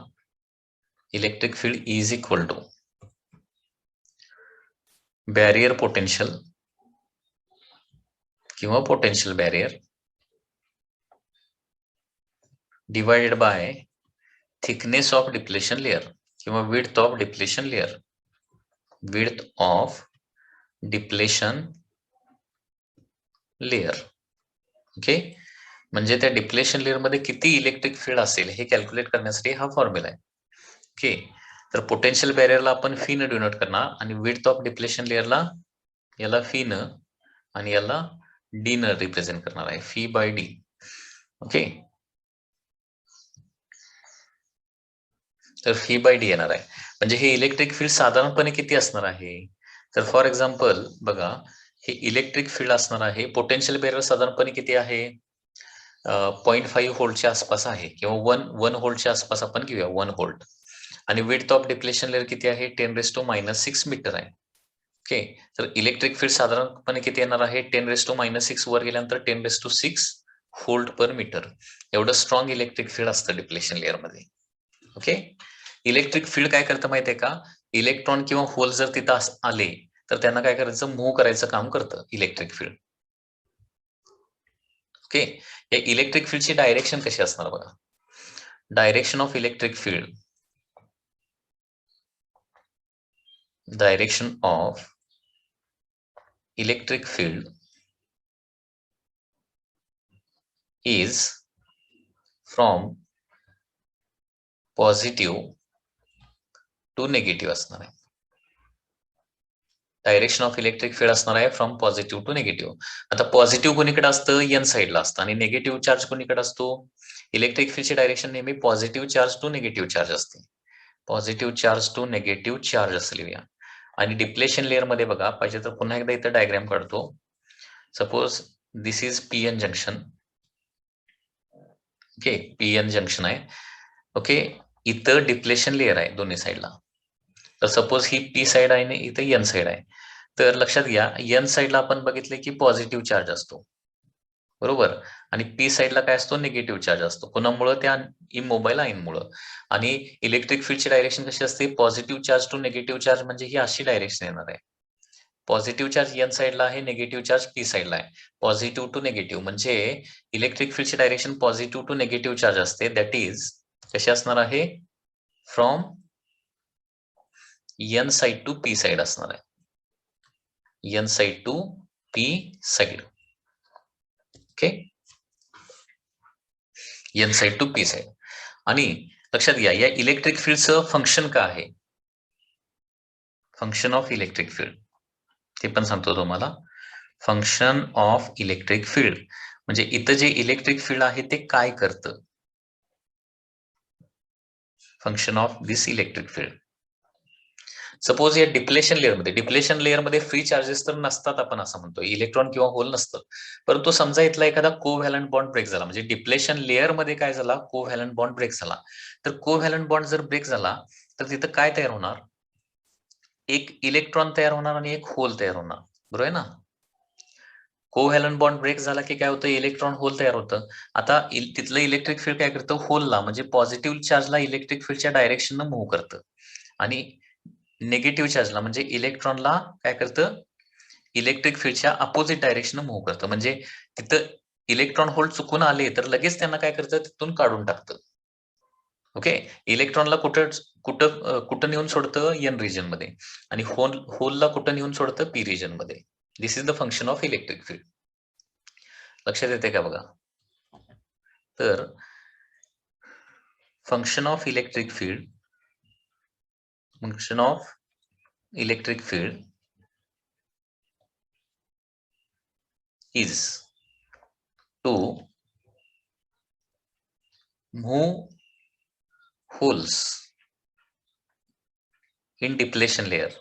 electric field is equal to barrier potential किंवा potential barrier divided by thickness of depletion layer किंवा width of depletion layer, width of depletion layer. Okay, म्हणजे त्या डिप्लेशन लेयर मध्ये किती इलेक्ट्रिक फील्ड असेल हे कॅल्क्युलेट करण्यासाठी हा फॉर्म्युला आहे. ओके, तर पोटेन्शियल बॅरियरला आपण फी न डिनोट करणार आणि विड्थ ऑफ डिप्लेशन लेयरला याला फी न आणि याला डी न रिप्रेझेंट करणार आहे, फी बाय डी. ओके, तर फी बाय डी येणार आहे. म्हणजे हे इलेक्ट्रिक फील्ड साधारणपणे किती असणार आहे, तर फॉर एक्झाम्पल बघा, हे इलेक्ट्रिक फील्ड असणार आहे, पोटेन्शियल बॅरियर साधारणपणे किती आहे, 0.5 व्होल्टच्या आसपास आहे किंवा 1 व्होल्टच्या आसपास आपण घेऊया, 1 व्होल्ट. आणि विड्थ ऑफ डिप्लेशन लेयर किती आहे, 10⁻⁻6 मीटर आहे. ओके, तर इलेक्ट्रिक फील्ड साधारणपणे किती येणार आहे, 10⁻⁻6 वर गेल्यानंतर 10⁻6 व्होल्ट पर मीटर. एवढं स्ट्रॉंग इलेक्ट्रिक फील्ड असतं डिप्लेशन लेयर मध्ये. ओके, इलेक्ट्रिक फील्ड काय करतं माहितीये का, इलेक्ट्रॉन किंवा होल जर तिथं आले तर त्यांना काय करायचं, मूव्ह करायचं काम करतं इलेक्ट्रिक फील्ड. ओके, या इलेक्ट्रिक फील्डची डायरेक्शन कशी असणार बघा, direction of electric field, direction of electric field is from positive to negative असणार आहे. डायरेक्शन ऑफ इलेक्ट्रिक फील्ड असणार आहे फ्रॉम पॉझिटिव्ह टू निगेटिव्ह. आता पॉझिटिव्ह कोणीकडे असतं, एन साइडला असतं, आणि निगेटिव्ह चार्ज कोणीकडे असतो, इलेक्ट्रिक फील्डची डायरेक्शन नेहमी positive charge to negative charge असते, positive charge to negative charge असं लिहूया. आणि डिप्लेशन लेअर मध्ये बघा, पाहिजे तर पुन्हा एकदा इथं डायग्राम काढतो. Suppose this is PN junction. Okay, PN junction आहे. ओके, इथं डिप्लेशन लेअर आहे दोन्ही साईडला. तर सपोज ही पी साइड आहे आणि इथं एन साइड आहे. तर लक्षात घ्या, एन साइडला आपण बघितले की पॉझिटिव्ह चार्ज असतो, बरोबर, आणि पी साइडला काय असतो, निगेटिव्ह चार्ज असतो. कोणामुळं, त्या इमोबाईल आयनमुळं. आणि इलेक्ट्रिक फील्डची डायरेक्शन कशी असते, positive charge to negative charge, म्हणजे ही अशी डायरेक्शन येणार आहे. पॉझिटिव्ह चार्ज एन साइडला आहे, निगेटिव्ह चार्ज पी साइडला आहे. पॉझिटिव्ह टू निगेटिव्ह म्हणजे इलेक्ट्रिक फील्डची direction positive to negative charge असते. दॅट इज कशी असणार आहे, from N side to P side असणार आहे, N side to P side. Okay, N side to P side. आणि लक्षात घ्या, या इलेक्ट्रिक फील्डचं फंक्शन काय आहे, फंक्शन ऑफ इलेक्ट्रिक फील्ड ते पण सांगतो तुम्हाला. फंक्शन ऑफ इलेक्ट्रिक फील्ड म्हणजे इथं जे इलेक्ट्रिक फील्ड आहे ते काय करतं, function of this electric field. Suppose या डिप्लेशन लेअरमध्ये फ्री चार्जेस तर नसतात, आपण असं म्हणतो, इलेक्ट्रॉन किंवा होल नसतं. परंतु समजा इथला एखादा कोव्हॅलंट बॉन्ड ब्रेक झाला, म्हणजे डिप्लेशन लेअरमध्ये काय झाला, कोव्हॅलंट बॉन्ड ब्रेक झाला. तर कोव्हॅलंट बॉन्ड जर ब्रेक झाला तर तिथं काय तयार होणार, एक इलेक्ट्रॉन तयार होणार आणि एक होल तयार होणार, बरोबर आहे ना. कोव्हॅलंट बॉन्ड ब्रेक झाला की काय होतं, इलेक्ट्रॉन होल तयार होतं. आता तिथलं इलेक्ट्रिक फील्ड काय करतं, होलला म्हणजे पॉझिटिव्ह चार्जला इलेक्ट्रिक फील्डच्या डायरेक्शननं मूव्ह करतं, आणि निगेटिव्ह चार्जला म्हणजे इलेक्ट्रॉनला काय करतं, इलेक्ट्रिक फील्डच्या अपोजिट डायरेक्शन मूव्ह करतं. म्हणजे तिथं इलेक्ट्रॉन होल चुकून आले तर लगेच त्यांना काय करतं, तिथून काढून टाकतं. ओके, इलेक्ट्रॉनला कुठं कुठं कुठं नेऊन सोडतं, एन रिजन मध्ये, आणि होलला कुठं नेऊन सोडतं, पी रिजन मध्ये. This is the function of electric field. लक्षात येते का बघा. तर function of electric field, function of electric field is to move holes in depletion layer.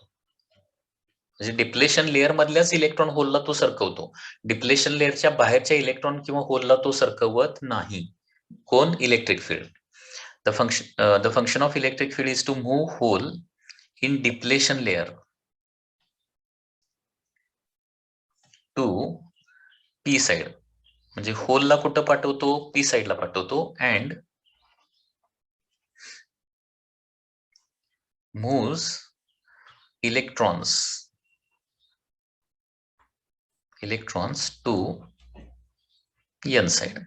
म्हणजे डिप्लेशन लेअर मधल्याच इलेक्ट्रॉन होलला तो सरकवतो, डिप्लेशन लेअरच्या बाहेरच्या इलेक्ट्रॉन किंवा होलला तो सरकवत नाही. कोण, electric field. The function of electric field is to move hole in depletion layer to P side. म्हणजे होलला कुठं पाठवतो, पी साइडला पाठवतो, and moves electrons to n side.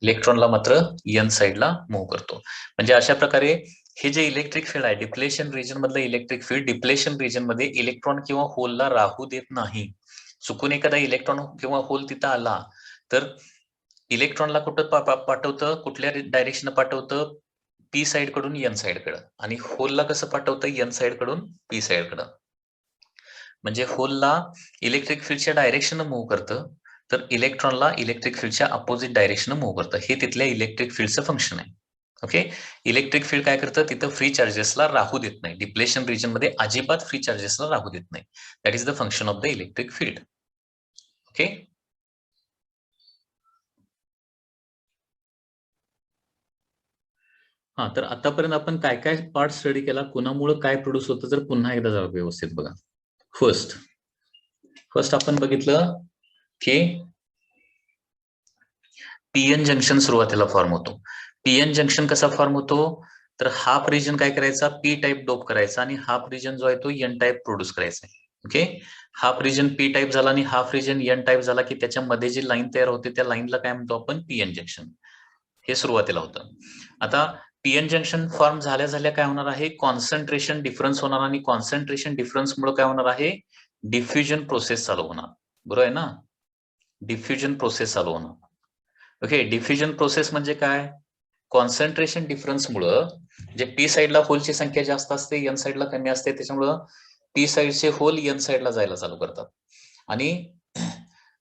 इलेक्ट्रॉनला मात्र एन साइडला मूव्ह करतो. म्हणजे अशा प्रकारे हे जे इलेक्ट्रिक फील्ड आहे, डिप्लेशन रिजन मधलं इलेक्ट्रिक फील्ड डिप्लेशन रिजन मध्ये इलेक्ट्रॉन किंवा होलला राहू देत नाही. चुकून एखादा इलेक्ट्रॉन किंवा होल तिथं आला तर इलेक्ट्रॉनला कुठं पाठवतं, कुठल्या डायरेक्शन पाठवतं, पी साइड कडून एन साइड कडे, आणि होलला कसं पाठवतं, एन साइड कडून पी साइड कडे. म्हणजे होलला इलेक्ट्रिक फील्डच्या डायरेक्शन मूव्ह करतं, तर इलेक्ट्रॉनला इलेक्ट्रिक फील्डच्या अपोजिट डायरेक्शन मूव्ह करतं. हे तिथल्या इलेक्ट्रिक फील्डचं फंक्शन आहे. ओके. इलेक्ट्रिक फील्ड काय करतं, तिथं फ्री चार्जेसला राहू देत नाही. डिप्लेशन रिजन मध्ये अजिबात फ्री चार्जेसला राहू देत नाही. That is the function of the electric field. Okay. हा, तर आतापर्यंत आपण काय काय पार्ट स्टडी केला, कुणामुळे काय प्रोड्यूस होतं, जर पुन्हा एकदा जरा व्यवस्थित बघा. फर्स्ट आपण बघितलं की पीएन जंक्शन सुरुवातीला फॉर्म होतो. पीएन जंक्शन कसा फॉर्म होतो, तर हाफ रिजन काय करायचा, पी टाईप डोप करायचा, आणि हाफ रिजन जो आहे तो एन टाईप प्रोड्यूस करायचा. Okay. Half region P type झाला आणि हाफ रिजन एन टाईप झाला की त्याच्यामध्ये जी लाईन तयार होते त्या लाईनला काय म्हणतो आपण, पीएन जंक्शन. हे सुरुवातीला होतं. आता पीएन जंक्शन फॉर्म झाल्या झाल्या काय होणार आहे, कॉन्सन्ट्रेशन डिफरन्स होणार, आणि कॉन्सन्ट्रेशन डिफरन्समुळे काय होणार आहे, डिफ्युजन प्रोसेस चालू होणार. बरोबर आहे ना, डिफ्युजन प्रोसेस चालू होणार. ओके. डिफ्युजन प्रोसेस म्हणजे काय, कॉन्सन्ट्रेशन डिफरन्समुळं जे पी साइडला होलची संख्या जास्त असते, एन साइडला कमी असते, त्याच्यामुळं पी साइडचे होल एन साइडला जायला चालू करतात, आणि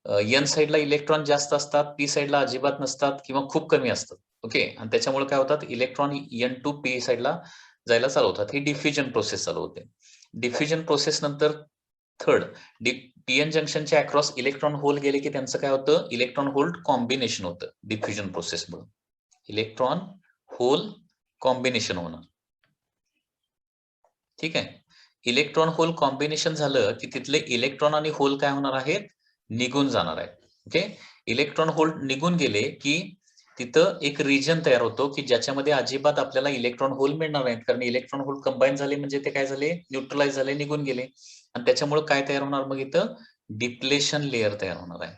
एन साइडला इलेक्ट्रॉन जास्त असतात, पी साइडला अजिबात नसतात किंवा खूप कमी असतात. ओके. आणि त्याच्यामुळे काय होतात, इलेक्ट्रॉन एन टू पी साइडला जायला चालू होतात. ही डिफ्युजन प्रोसेस चालू होते. डिफ्युजन प्रोसेस नंतर थर्ड, पीएन जंक्शनच्या अक्रॉस इलेक्ट्रॉन होल गेले की त्यांचं काय होतं, इलेक्ट्रॉन होल कॉम्बिनेशन होतं डिफ्युजन प्रोसेसमुळे. इलेक्ट्रॉन होल कॉम्बिनेशन होणं. ठीक आहे. इलेक्ट्रॉन होल कॉम्बिनेशन झालं की तिथले इलेक्ट्रॉन आणि होल काय होणार आहेत, निघून जाणार आहेत. ओके. इलेक्ट्रॉन होल निघून गेले की तिथं एक रिजन तयार होतो की ज्याच्यामध्ये अजिबात आपल्याला इलेक्ट्रॉन होल मिळणार नाहीत, कारण इलेक्ट्रॉन होल कंबाईन झाले म्हणजे ते काय झाले, न्यूट्रलाइज झाले, निघून गेले, आणि त्याच्यामुळे काय तयार होणार, मग इथं डिप्लेशन लेअर तयार होणार आहे.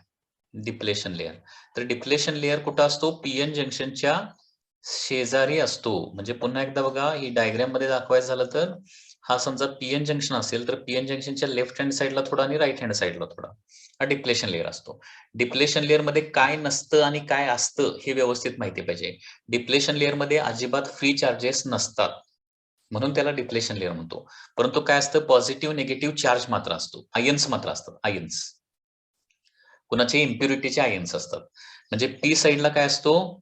Depletion layer. तर डिप्लेशन लेअर कुठं असतो, पीएन जंक्शनच्या शेजारी असतो. म्हणजे पुन्हा एकदा बघा, ही डायग्राम मध्ये दाखवायचं झालं तर हा समजा पीएन जंक्शन असेल तर पीएन जंक्शनच्या लेफ्ट हँड साईडला थोडा आणि राईट हँड साईडला थोडा हा डिप्लेशन लेअर असतो. डिप्लेशन लेअर मध्ये काय नसतं आणि काय असतं हे व्यवस्थित माहिती पाहिजे. डिप्लेशन लेअर मध्ये अजिबात फ्री चार्जेस नसतात, म्हणून त्याला डिप्लेशन लेअर म्हणतो. परंतु काय असतं, पॉझिटिव्ह निगेटिव्ह चार्ज मात्र असतो, आयन्स मात्र असतात, आयन्स. कुणाचे इम्प्युरिटीचे आयन्स असतात. म्हणजे पी साइडला काय असतो,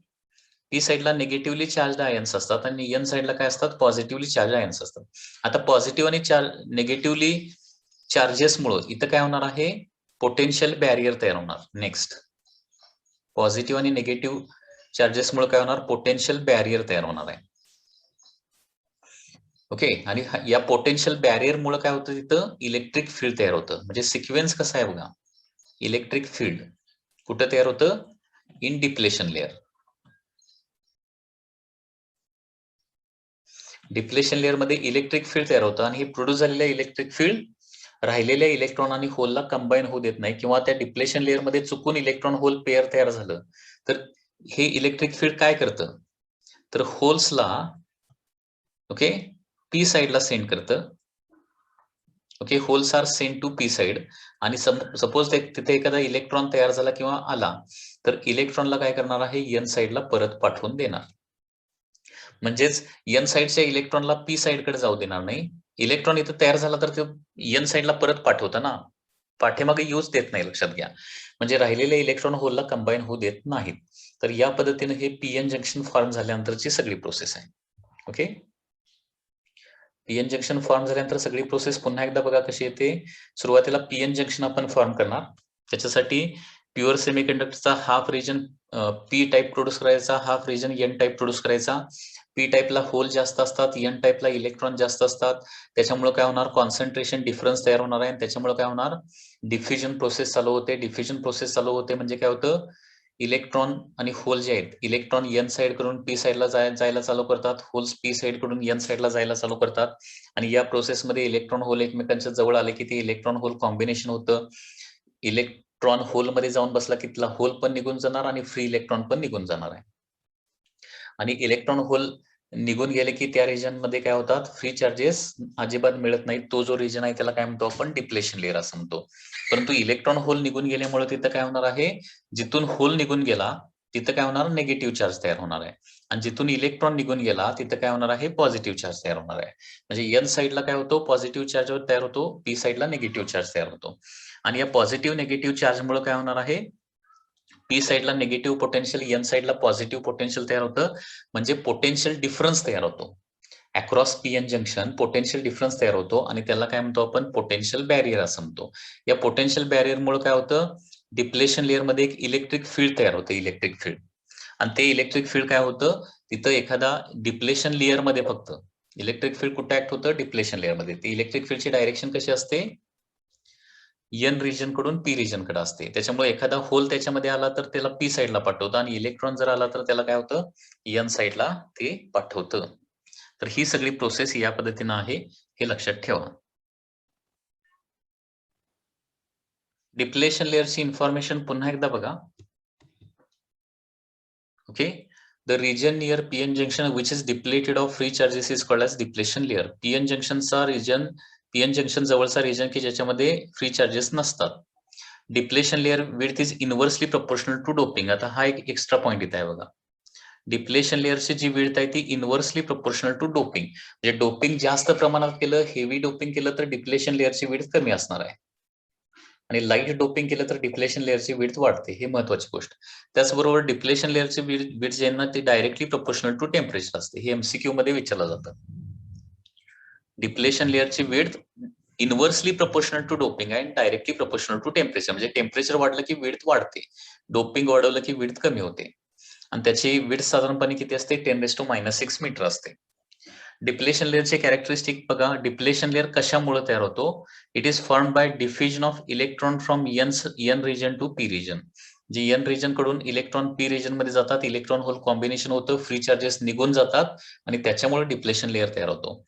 पी साइडला निगेटिव्हली चार्ज आयन्स असतात, आणि एन साइडला काय असतात, पॉझिटिव्हली चार्ज आयन्स असतात. आता पॉझिटिव्ह आणि निगेटिव्हली चार्जेसमुळे इथं काय होणार आहे, पोटेन्शियल बॅरियर तयार होणार. नेक्स्ट, पॉझिटिव्ह आणि निगेटिव्ह चार्जेसमुळे काय होणार, पोटेन्शियल बॅरियर तयार होणार आहे. ओके. आणि या पोटेन्शियल बॅरियरमुळे काय होतं, तिथं इलेक्ट्रिक फील्ड तयार होतं. म्हणजे सिक्वेन्स कसा आहे बघा, इलेक्ट्रिक फील्ड कुठं तयार होतं, in depletion layer. Depletion layer मध्ये इलेक्ट्रिक फील्ड तयार होतं, आणि हे प्रोड्यूस झालेलं इलेक्ट्रिक फील्ड राहिलेल्या इलेक्ट्रॉन आणि होलला कंबाईन होऊ देत नाही, किंवा त्या डिप्लेशन लेअर मध्ये चुकून इलेक्ट्रॉन होल पेअर तयार झालं तर हे इलेक्ट्रिक फील्ड काय करतं, तर होल्सला ओके पी साइडला सेंड करतं. Okay. Holes are send to P side, आणि सपोज तिथे एखादा इलेक्ट्रॉन तयार झाला किंवा आला तर इलेक्ट्रॉनला काय करणार आहे, एन साइडला परत पाठवून देणार. म्हणजेच एन साइडच्या इलेक्ट्रॉनला पी साइडकडे जाऊ देणार नाही. इलेक्ट्रॉन इथं तयार झाला तर ते एन साइडला परत पाठवतं ना, पाठीमागे यूज देत नाही, लक्षात घ्या. म्हणजे राहिलेले इलेक्ट्रॉन होलला कंबाईन होऊ देत नाहीत. तर या पद्धतीने हे पीएन जंक्शन फॉर्म झाल्यानंतरची सगळी प्रोसेस आहे. ओके. पीएन जंक्शन फॉर्म झाल्यानंतर सगळी प्रोसेस पुन्हा एकदा बघा कशी येते. सुरुवातीला पीएन जंक्शन आपण फॉर्म करणार. त्याच्यासाठी प्युअर सेमीकंडक्टरचा half region P type produce करायचा, half region N type produce करायचा. पी टाईपला होल जास्त असतात, एन टाईपला इलेक्ट्रॉन जास्त असतात. त्याच्यामुळे काय होणार, कॉन्सन्ट्रेशन डिफरन्स तयार होणार आहे, आणि त्याच्यामुळे काय होणार, डिफ्युजन प्रोसेस चालू होते. डिफ्युजन प्रोसेस चालू होते म्हणजे काय होतं, इलेक्ट्रॉन आणि होल जे आहेत, इलेक्ट्रॉन एन साइड कडून पी साइडला जायला चालू करतात, होल्स पी साइड कडून एन साइडला जायला चालू करतात. आणि या प्रोसेसमध्ये इलेक्ट्रॉन होल एकमेकांच्या जवळ आले की ते इलेक्ट्रॉन होल कॉम्बिनेशन होतं. इलेक्ट्रॉन होल मध्ये जाऊन बसला की तिथला होल पण निघून जाणार आणि फ्री इलेक्ट्रॉन पण निघून जाणार आहे. आणि इलेक्ट्रॉन होल निघून गेले की त्या रिजन मध्ये काय होतात, फ्री चार्जेस अजिबात मिळत नाही. तो जो रिजन आहे त्याला काय म्हणतो आपण, डिप्लेशन लेअर असं म्हणतो. परंतु इलेक्ट्रॉन होल निघून गेल्यामुळे तिथं काय होणार आहे, जिथून होल निघून गेला तिथं काय होणार, निगेटिव्ह चार्ज तयार होणार आहे. आणि जिथून इलेक्ट्रॉन निघून गेला तिथं काय होणार आहे, पॉझिटिव्ह चार्ज तयार होणार आहे. म्हणजे एन साईडला काय होतो, पॉझिटिव्ह चार्ज तयार होतो, पी साईडला निगेटिव्ह चार्ज तयार होतो. आणि या पॉझिटिव्ह निगेटिव्ह चार्जमुळे काय होणार आहे, पी साईडला निगेटिव्ह पोटेन्शियल, एन साईडला पॉझिटिव्ह पोटेन्शियल तयार होतं. म्हणजे पोटेन्शियल डिफरन्स तयार होतो. Across P N junction potential difference तयार होतो आणि त्याला काय म्हणतो आपण, पोटेन्शियल बॅरियर असं म्हणतो. या पोटेन्शियल बॅरियरमुळे काय होतं, डिप्लेशन लेअर मध्ये एक इलेक्ट्रिक फील्ड तयार होते, इलेक्ट्रिक फील्ड. आणि ते इलेक्ट्रिक फील्ड काय होतं, तिथं एखादा डिप्लेशन लेअर मध्ये फक्त इलेक्ट्रिक फील्ड कुठे ऍक्ट होतं, डिप्लेशन लेअर मध्ये. ती इलेक्ट्रिक फील्डची डायरेक्शन कशी असते, एन रिजन कडून पी रिजन कडे असते. त्याच्यामुळे एखादा होल त्याच्यामध्ये आला तर त्याला पी साईडला पाठवतं आणि इलेक्ट्रॉन जर आला तर त्याला काय होतं, एन साईडला ते पाठवतं. तर ही सगळी प्रोसेस या पद्धतीनं आहे, हे लक्षात ठेवा. डिप्लेशन लेअरची इन्फॉर्मेशन पुन्हा एकदा बघा. Okay, the region near PN junction which is depleted of free charges is called as depletion layer. PN जंक्शनचा रिजन, पीएन जंक्शन जवळचा रिजन की ज्याच्यामध्ये फ्री चार्जेस नसतात. Depletion layer width is inversely proportional to doping. आता हा एक extra point इथे आहे बघा. डिप्लेशन लेअरची जी विड्थ आहे ती इनव्हर्सली प्रपोर्शनल टू डोपिंग. म्हणजे डोपिंग जास्त प्रमाणात केलं, हेवी डोपिंग केलं तर डिप्लेशन लेअरची विड्थ कमी असणार आहे. आणि लाईट डोपिंग केलं तर डिप्लेशन लेअरची विड्थ वाढते, हे महत्वाची गोष्ट. त्याचबरोबर डिप्लेशन लेअरची विड्थ जे आहे ना ती डायरेक्टली प्रपोर्शनल टू टेम्परेचर असते. हे एमसीक्यू मध्ये विचारलं जातं. डिप्लेशन लेअरची width inversely proportional to doping and directly proportional to temperature. म्हणजे टेम्परेचर वाढलं की विड्थ वाढते, डोपिंग वाढवलं की विड्थ कमी होते. आणि त्याची विड्थ साधारणपणे किती असते, 10⁻⁻6 मीटर असते. डिप्लेशन लेअरचे कॅरेक्टरिस्टिक बघा. डिप्लेशन लेअर कशामुळे तयार होतो, it is form by diffusion of electron from N region to P region. जे एन रिजन कडून इलेक्ट्रॉन पी रिजन मध्ये जातात, इलेक्ट्रॉन होल कॉम्बिनेशन होतं, फ्री चार्जेस निघून जातात आणि त्याच्यामुळे डिप्लेशन लेअर तयार होतो.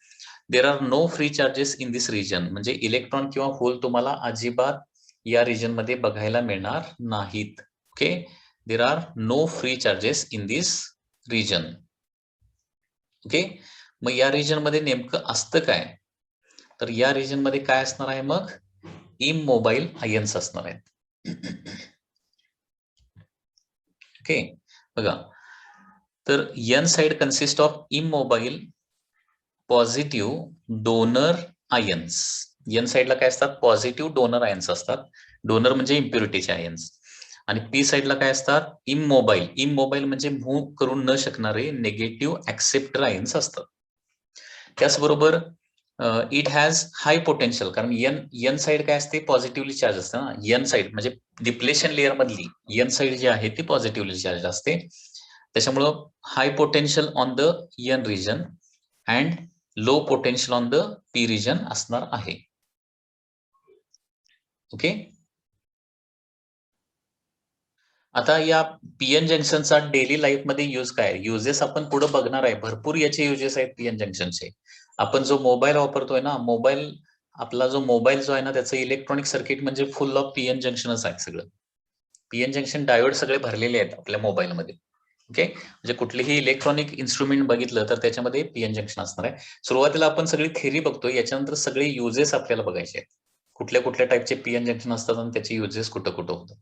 There are no free charges in this region. म्हणजे इलेक्ट्रॉन किंवा होल तुम्हाला अजिबात या रिजन मध्ये बघायला मिळणार नाहीत. Okay, there are no free charges in this region. Okay, मग या रिजन मध्ये नेमकं असतं काय, तर या रिजन मध्ये काय असणार आहे, मग इमोबाईल आयन्स असणार आहेत. ओके, बघा. तर N side consist of immobile positive donor ions. N साइडला काय असतात, पॉझिटिव्ह डोनर आयन्स असतात. डोनर म्हणजे इम्प्युरिटीचे आयन्स. आणि पी साइडला काय असतात, इमोबाईल. इमोबाईल म्हणजे मूव्ह करू न शकणारे निगेटिव्ह ऍक्सेप्टर आयन्स असतात. त्याचबरोबर इट हॅज हाय पोटेन्शियल, कारण एन साइड काय असते, पॉझिटिव्हली चार्ज असते ना. एन साइड म्हणजे डिप्लेशन लेअर मधली एन साइड जी आहे ती पॉझिटिव्हली चार्ज असते. त्याच्यामुळं high potential on the N region and low potential on the P region असणार आहे. ओके, आता या पीएन जंक्शनचा डेली लाईफ मध्ये यूज काय, युजेस आपण पुढे बघणार आहे. भरपूर याचे युजेस आहेत पीएन जंक्शनचे. आपण जो मोबाईल वापरतोय ना, आपला जो मोबाईल जो आहे ना, त्याचं इलेक्ट्रॉनिक सर्किट म्हणजे फुल ऑफ पीएन जंक्शनच आहे सगळं. पीएन जंक्शन डायोड सगळे भरलेले आहेत आपल्या मोबाईलमध्ये. ओके, म्हणजे कुठलेही इलेक्ट्रॉनिक इन्स्ट्रुमेंट बघितलं तर त्याच्यामध्ये पीएन जंक्शन असणार आहे. सुरुवातीला आपण सगळी थेरी बघतोय, याच्यानंतर सगळे युजेस आपल्याला बघायचे आहेत. कुठल्या कुठल्या टाईपचे पीएन जंक्शन असतात आणि त्याचे युजेस कुठं कुठं होतात.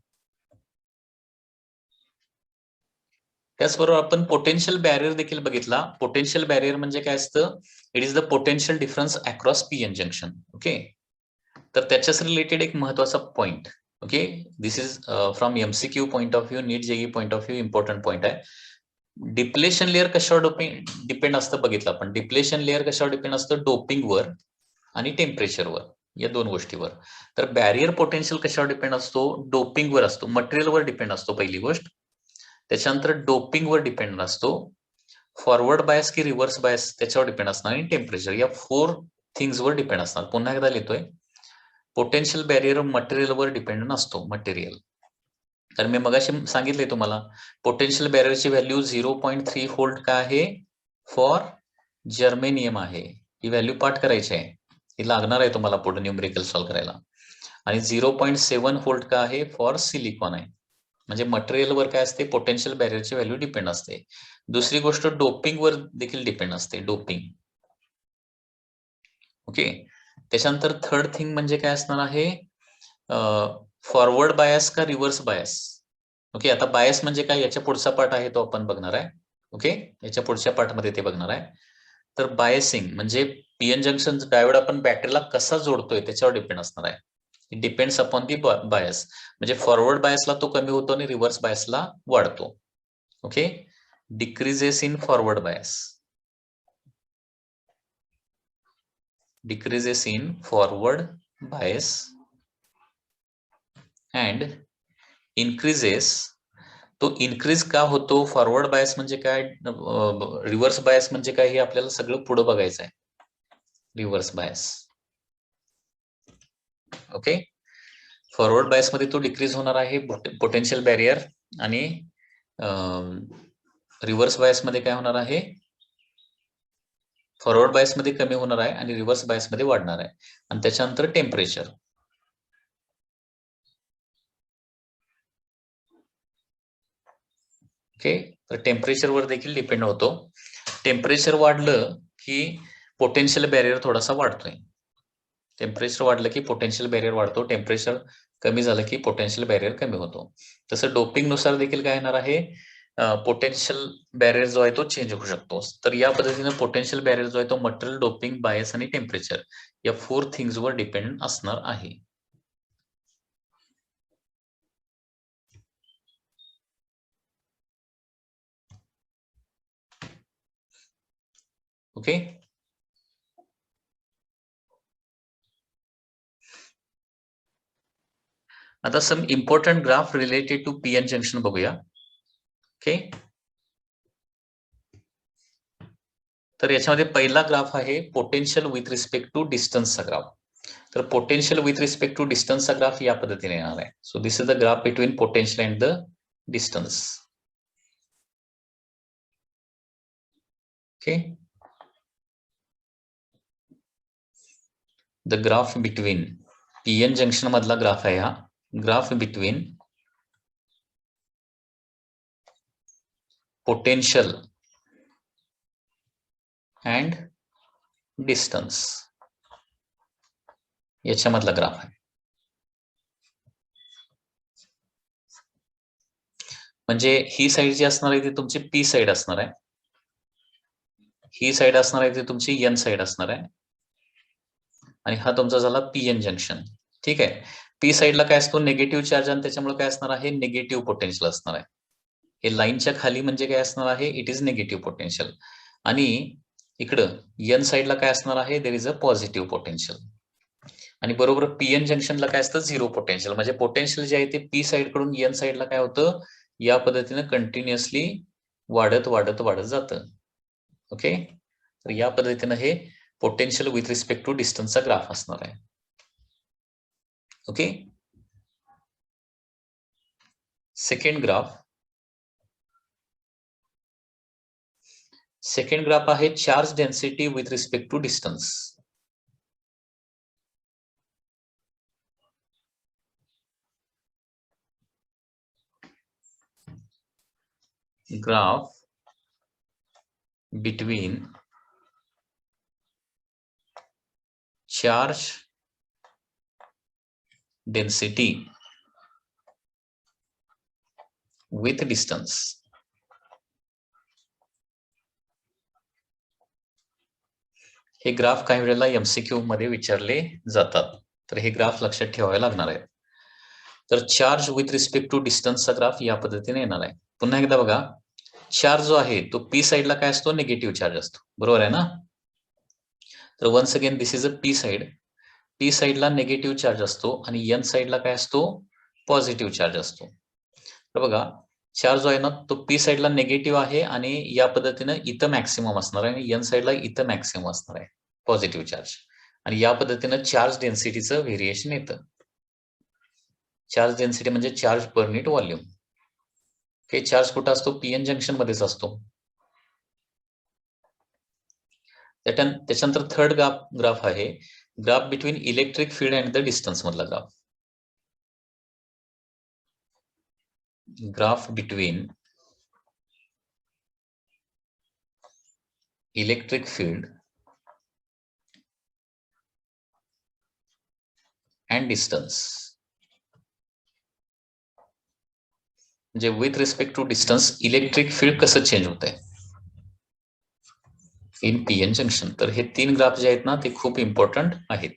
त्याचबरोबर आपण पोटेन्शियल बॅरियर देखील बघितला. पोटेन्शियल बॅरियर म्हणजे काय असतं, it is the potential difference across PN junction. Okay, तर त्याच्याच रिलेटेड एक महत्वाचा point. Okay, this is from MCQ point of view, NEET JEE point of view important point आहे. डिप्लेशन लेअर कशावर डिपेंड असतं बघितलं आपण. डिप्लेशन लेअर कशावर डिपेंड असतं, डोपिंगवर आणि टेम्परेचरवर, या दोन गोष्टीवर. तर बॅरियर पोटेन्शियल कशावर डिपेंड असतो, डोपिंगवर असतो, मटेरियलवर डिपेंड असतो पहिली गोष्ट. त्याच्यानंतर डोपिंगवर डिपेंड असतो, फॉरवर्ड बायस की रिव्हर्स बायस त्याच्यावर डिपेंड असणार, आणि टेम्परेचर. या 4 थिंग्सवर डिपेंड असणार. पुन्हा एकदा लिहितोय, पोटेन्शियल बॅरियर मटेरियलवर डिपेंड नसतो, मटेरियल. तर मी मगाशी सांगितले तुम्हाला, पोटेन्शियल बॅरियरची व्हॅल्यू 0.3 व्होल्ट काय आहे, फॉर जर्मेनियम आहे. ही व्हॅल्यू पाठ करायची आहे, ही लागणार आहे तुम्हाला पुढे न्यूमेरिकल सॉल्व्ह करायला. आणि 0.7 व्होल्ट का आहे, फॉर सिलिकॉन आहे. म्हणजे मटेरियलवर काय असते, पोटेन्शियल बॅरियरची व्हॅल्यू डिपेंड असते. दुसरी गोष्ट डोपिंगवर देखील डिपेंड असते, डोपिंग. ओके. त्याच्यानंतर थर्ड थिंग म्हणजे काय असणार आहे, फॉरवर्ड बायस का रिव्हर्स बायस. ओके. आता बायस म्हणजे काय, याच्या पुढचा पार्ट आहे तो आपण बघणार आहे. ओके. याच्या पुढच्या पार्टमध्ये ते बघणार आहे. तर बायसिंग म्हणजे पीएन जंक्शन डायोड आपण बॅटरीला कसा जोडतोय त्याच्यावर डिपेंड असणार आहे. It depends upon the bias. म्हणजे फॉरवर्ड बायसला तो कमी होतो आणि रिव्हर्स बायसला वाढतो. Okay. Decreases in forward bias, decreases in forward bias and increases. तो इन्क्रीज का होतो, फॉरवर्ड बायस म्हणजे काय, रिव्हर्स बायस म्हणजे काय, हे आपल्याला सगळं पुढे बघायचं आहे. Reverse bias. Okay. Forward bias मध्ये तो डिक्रीज होणार आहे, पोटेन्शियल बॅरियर. आणि रिव्हर्स बायस मध्ये काय होणार आहे, फॉरवर्ड बायस मध्ये कमी होणार आहे आणि रिव्हर्स बायस मध्ये वाढणार आहे. आणि त्याच्यानंतर टेम्परेचर. ओके. तर टेम्परेचरवर देखील डिपेंड होतो. टेम्परेचर वाढलं की पोटेन्शियल बॅरियर थोडासा वाढतोय. टेम्परेचर वाढलं की पोटेन्शियल बॅरियर वाढतो, टेम्परेचर कमी झालं की पोटेन्शियल बॅरियर कमी होतो. तसं डोपिंग नुसार देखील काय येणार आहे, पोटेन्शियल बॅरियर जो आहे तो चेंज होऊ शकतो. तर या पद्धतीने पोटेन्शियल बॅरियर जो आहे तो मटेरियल, डोपिंग, बायस आणि टेम्परेचर या 4 थिंग्सवर डिपेंड असणार आहे. ओके. आता some important graph related to PN junction बघूया. ओके. तर याच्यामध्ये पहिला ग्राफ आहे पोटेन्शियल विथ रिस्पेक्ट टू डिस्टन्सचा ग्राफ. तर पोटेन्शियल विथ रिस्पेक्ट टू डिस्टन्सचा ग्राफ या पद्धतीने येणार आहे. So this is the graph between potential and the distance. Okay. The graph between PN junction मधला ग्राफ आहे हा. Graph between potential and distance याच्यामधला graph आहे. म्हणजे ही साईड जी असणार आहे ती तुमची पी साईड असणार आहे, ही साईड असणार आहे ती तुमची एन साईड असणार आहे, आणि हा तुमचा झाला पीएन जंक्शन. ठीक आहे. पी साईडला काय असतो, निगेटिव्ह चार्ज, आणि त्याच्यामुळे काय असणार आहे, निगेटिव्ह पोटेन्शियल असणार आहे. हे लाईनच्या खाली म्हणजे काय असणार आहे, इट इज निगेटिव्ह पोटेन्शियल. आणि इकडं एन साईडला काय असणार आहे, there is a positive potential. आणि बरोबर पीएन जंक्शनला काय असतं, झिरो पोटेन्शियल. म्हणजे पोटेन्शियल जे आहे ते पी साईड कडून एन साईडला काय होतं, या पद्धतीने कंटिन्युअसली वाढत वाढत वाढत जातं. ओके. तर या पद्धतीने हे पोटेन्शियल विथ रिस्पेक्ट टू डिस्टन्सचा ग्राफ असणार आहे. ओके. सेकंड ग्राफ आहे charge density with respect to distance. Graph between charge density with distance. हे ग्राफ काही वेळेला एमसीक्यू मध्ये विचारले जातात, तर हे ग्राफ लक्षात ठेवावे लागणार आहे. तर चार्ज विथ रिस्पेक्ट टू डिस्टन्सचा ग्राफ या पद्धतीने येणार आहे. पुन्हा एकदा बघा, चार्ज जो आहे तो पी साईडला काय असतो, निगेटिव्ह चार्ज असतो, बरोबर आहे ना. तर once again this is a P side. P साईडला निगेटिव्ह चार्ज असतो आणि एन साईडला काय असतो, पॉझिटिव्ह चार्ज असतो. तर बघा, चार्ज जो आहे ना तो पी साईडला निगेटिव्ह आहे आणि या पद्धतीने इथं मॅक्सिमम असणार आहे, आणि एन साईडला इथं मॅक्सिमम असणार आहे पॉझिटिव्ह चार्ज. आणि या पद्धतीनं चार्ज डेन्सिटीचं व्हेरिएशन येतं. चार्ज डेन्सिटी म्हणजे charge per unit volume. Okay. Charge कुठं असतो, पीएन जंक्शन मध्येच असतो. त्याच्यानंतर थर्ड ग्राफ आहे graph between electric field and the distance मधला graph. graph between electric field and distance. म्हणजे with respect to distance electric field कसं चेंज होत आहे इन पीएन जंक्शन. तर हे 3 ग्राफ जे आहेत ना ते खूप इम्पॉर्टंट आहेत.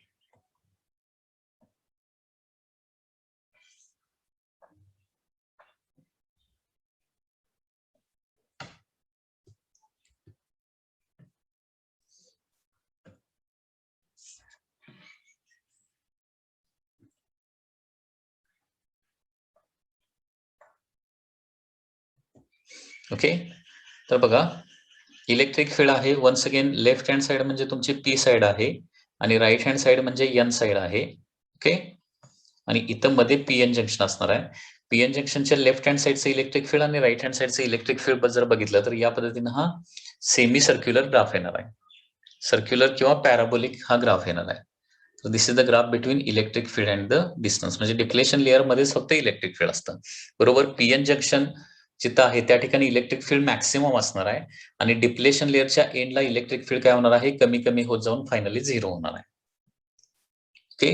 ओके. तर बघा इलेक्ट्रिक फील्ड आहे. Once again left hand side म्हणजे तुमची पी साइड आहे आणि राईट हँड साइड म्हणजे एन साइड आहे. ओके. आणि इथं मध्ये पीएन जंक्शन असणार आहे. पीएन जंक्शनच्या लेफ्ट हँड साइडचं इलेक्ट्रिक फील्ड आणि राईट हँड साइडचं इलेक्ट्रिक फील्ड जर बघितलं तर या पद्धतीनं हा सेमी सर्क्युलर ग्राफ येणार आहे. सर्क्युलर किंवा पॅराबोलिक हा ग्राफ येणार आहे. So this is the graph between electric field and the distance. म्हणजे डिप्लेशन लेअर मध्येच फक्त इलेक्ट्रिक फील्ड असतं. बरोबर. पीएन जंक्शन जिथं आहे त्या ठिकाणी इलेक्ट्रिक फील्ड मॅक्सिमम असणार आहे आणि डिप्लेशन लेअरच्या एंडला इलेक्ट्रिक फील्ड काय होणार आहे कमी कमी होत जाऊन फायनली 0 होणार आहे. ओके.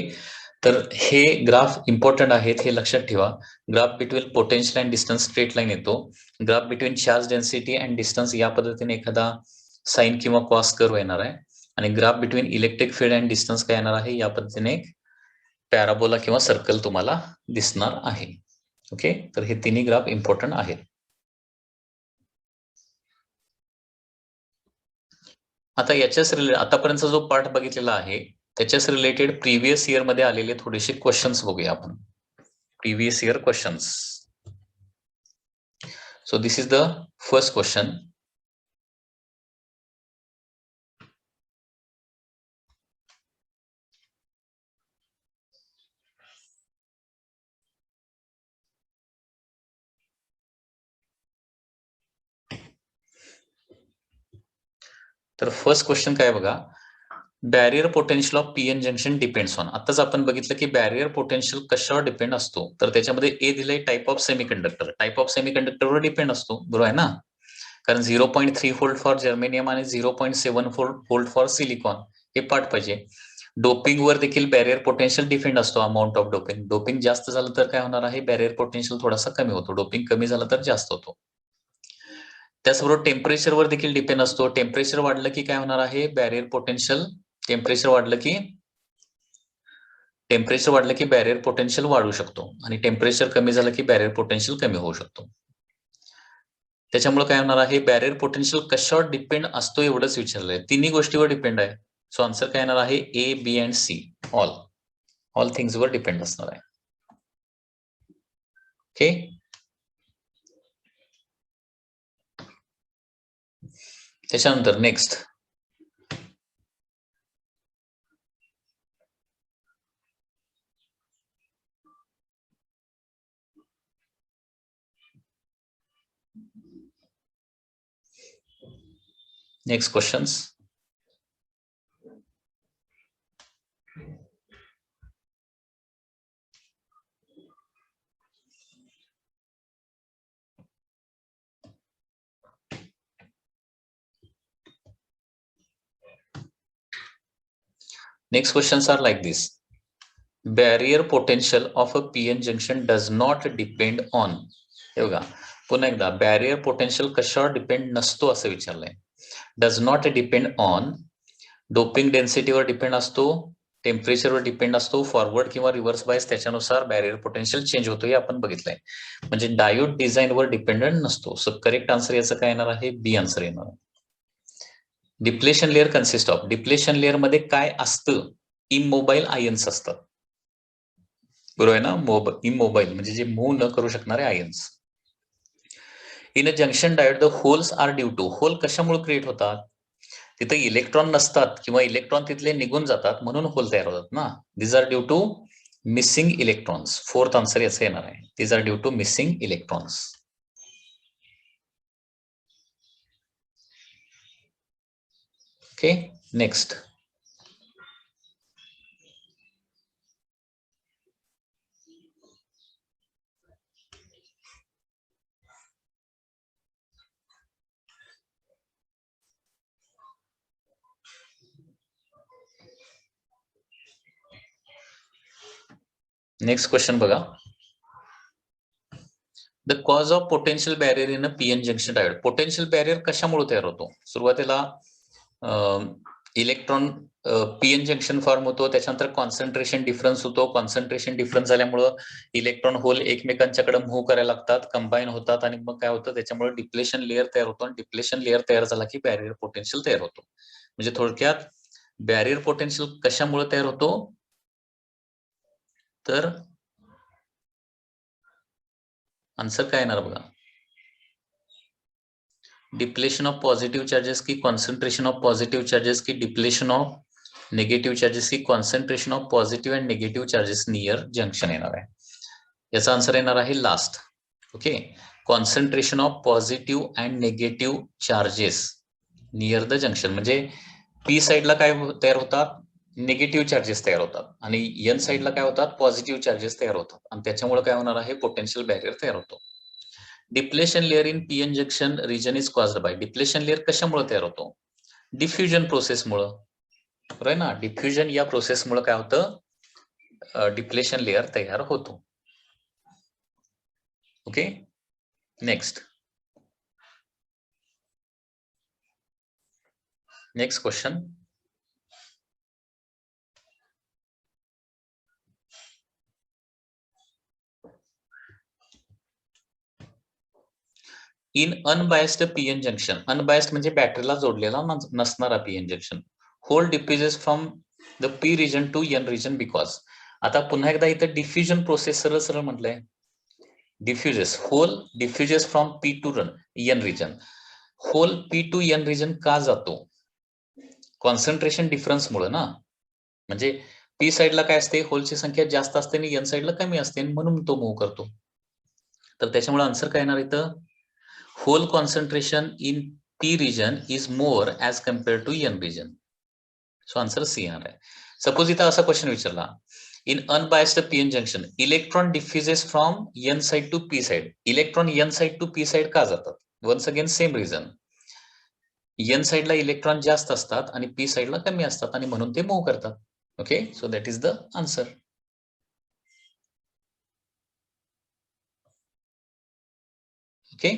तर हे ग्राफ इम्पॉर्टंट आहेत हे लक्षात ठेवा. Graph between potential and distance straight line येतो. Graph between charge density and distance या पद्धतीने एखादा साइन किंवा कॉस कर्व येणार आहे आणि graph between electric field and distance काय येणार आहे या पद्धतीने एक पॅराबोला किंवा सर्कल तुम्हाला दिसणार आहे. ओके. तर हे तिन्ही ग्राफ इम्पॉर्टंट आहेत. आता याच्याच रिलेटेड आतापर्यंतचा जो पार्ट बघितलेला आहे त्याच्याच रिलेटेड प्रिव्हियस इयर मध्ये आलेले थोडेसे क्वेश्चन्स बघूया आपण. Previous year questions. So this is the first question. तर फर्स्ट क्वेश्चन काय बघा. Barrier potential of PN junction depends on. आताच आपण बघितलं की बॅरियर पोटेन्शियल कशावर डिपेंड असतो तर त्याच्यामध्ये ए दिलंय type of semiconductor. Type of सेमीकंडक्टरवर डिपेंड असतो. बरोबर आहे ना. कारण 0.3 व्होल्ट फॉर जर्मेनियम आणि 0.7 व्होल्ट फॉर सिलिकॉन हे पार्ट पाहिजे. डोपिंगवर देखील बॅरियर पोटेन्शियल डिपेंड असतो. Amount of doping. डोपिंग जास्त झालं तर काय होणार आहे बॅरियर पोटेन्शियल थोडासा कमी होतो. डोपिंग कमी झालं तर जास्त होतो. त्याचबरोबर टेम्परेचरवर देखील डिपेंड असतो. टेम्परेचर वाढलं की काय होणार आहे बॅरियर पोटेन्शियल. टेम्परेचर वाढलं की बॅरियर पोटेन्शियल वाढू शकतो आणि टेम्परेचर कमी झालं की बॅरियर पोटेन्शियल कमी होऊ शकतो. त्याच्यामुळे काय होणार आहे बॅरियर पोटेन्शियल कशावर डिपेंड असतो एवढंच विचारलंय. तिन्ही गोष्टीवर डिपेंड आहे. सो आन्सर काय येणार आहे A B and C. All थिंग्सवर डिपेंड असणार आहे. ओके. त्याच्यानंतर next questions. Next questions are like this. Barrier potential of a PN junction does not depend on. हे बघा पुन्हा एकदा बॅरियर पोटेन्शियल कशावर डिपेंड नसतो असं विचारलंय. Does not depend on. Doping डेन्सिटीवर डिपेंड असतो. टेम्परेचरवर डिपेंड असतो. फॉरवर्ड किंवा रिव्हर्स बायस त्याच्यानुसार बॅरियर पोटेन्शियल चेंज होतो हे आपण बघितलंय. म्हणजे डायोड डिझाईनवर डिपेंडंट नसतो. सो करेक्ट आन्सर याचं काय येणार आहे बी आन्सर येणार आहे. Depletion layer consist of. Depletion layer मध्ये काय असतं इमोबाईल आयन्स असतात. बरोबर आहे ना. इमोबाईल म्हणजे जे मूव्ह न करू शकणारे ions. In a junction diode the holes are due to. Hole कशामुळे क्रिएट होतात तिथे इलेक्ट्रॉन नसतात किंवा इलेक्ट्रॉन तिथले निघून जातात म्हणून होल तयार होतात ना. This are due to missing electrons. Fourth answer याचं येणार आहे. This are due to missing electrons. Okay. Next. Next question बघा. The cause of potential barrier in a PN junction diode. Potential barrier कशामुळे तयार होतो? सुरुवातीला इलेक्ट्रॉन पीएन जंक्शन फॉर्म होतो, त्याच्यानंतर कॉन्सन्ट्रेशन डिफरन्स होतो. कॉन्सन्ट्रेशन डिफरन्स झाल्यामुळं इलेक्ट्रॉन होल एकमेकांच्याकडे मूव्ह करायला लागतात, कंबाईन होतात आणि मग काय होतं, त्याच्यामुळे डिप्लेशन लेअर तयार होतो आणि डिप्लेशन लेअर तयार झाला की बॅरियर पोटेन्शियल तयार होतो. म्हणजे थोडक्यात बॅरियर पोटेन्शियल कशामुळे तयार होतो? तर आन्सर काय येणार बघा. डिप्लेशन ऑफ पॉझिटिव्ह चार्जेस की कॉन्सन्ट्रेशन ऑफ पॉझिटिव्ह चार्जेस की डिप्लेशन ऑफ निगेटिव्ह चार्जेस की concentration of positive and negative charges near junction येणार आहे. याचा आन्सर येणार आहे last. Okay, concentration of positive and negative charges near the junction. म्हणजे P साईडला काय तयार होतात? निगेटिव्ह चार्जेस तयार होतात आणि एन साईडला काय होतात? पॉझिटिव्ह चार्जेस तयार होतात आणि त्याच्यामुळे काय होणार आहे? पोटेन्शियल बॅरियर तयार होतो. Depletion layer in PN junction region is caused by. Depletion layer कशामुळे तयार होतो? डिफ्युजन प्रोसेसमुळे. बरोबर ना, डिफ्युजन या प्रोसेसमुळे काय होतं? डिप्लेशन लेअर तयार होतो. Okay, next question. In unbiased PN junction. Unbiased म्हणजे बॅटरीला जोडलेला नसणारा PN junction. Hole diffuses from the P region to N region because. आता पुन्हा एकदा इथं डिफ्युजन प्रोसेस सरळ सरळ म्हटलंय. Diffuses, hole diffuses from P to N region. Hole P to N region का जातो? कॉन्सन्ट्रेशन डिफरन्स मुळे ना. म्हणजे पी साईडला काय असते? होलची संख्या जास्त असते आणि एन साईडला कमी असते म्हणून तो मूव्ह करतो. तर त्याच्यामुळे आन्सर काय येणार इथं? Hole concentration in P region is more as compare to N region. So answer C येणार आहे. सपोज इथं असा क्वेश्चन विचारला, in unbiased PN junction electron diffuses from N side to P side. Electron N side to P side का जातात? Once again same reason. N साइडला electron जास्त असतात आणि पी साइडला कमी असतात आणि म्हणून ते मूव्ह करतात. Okay, so that is the answer. Okay,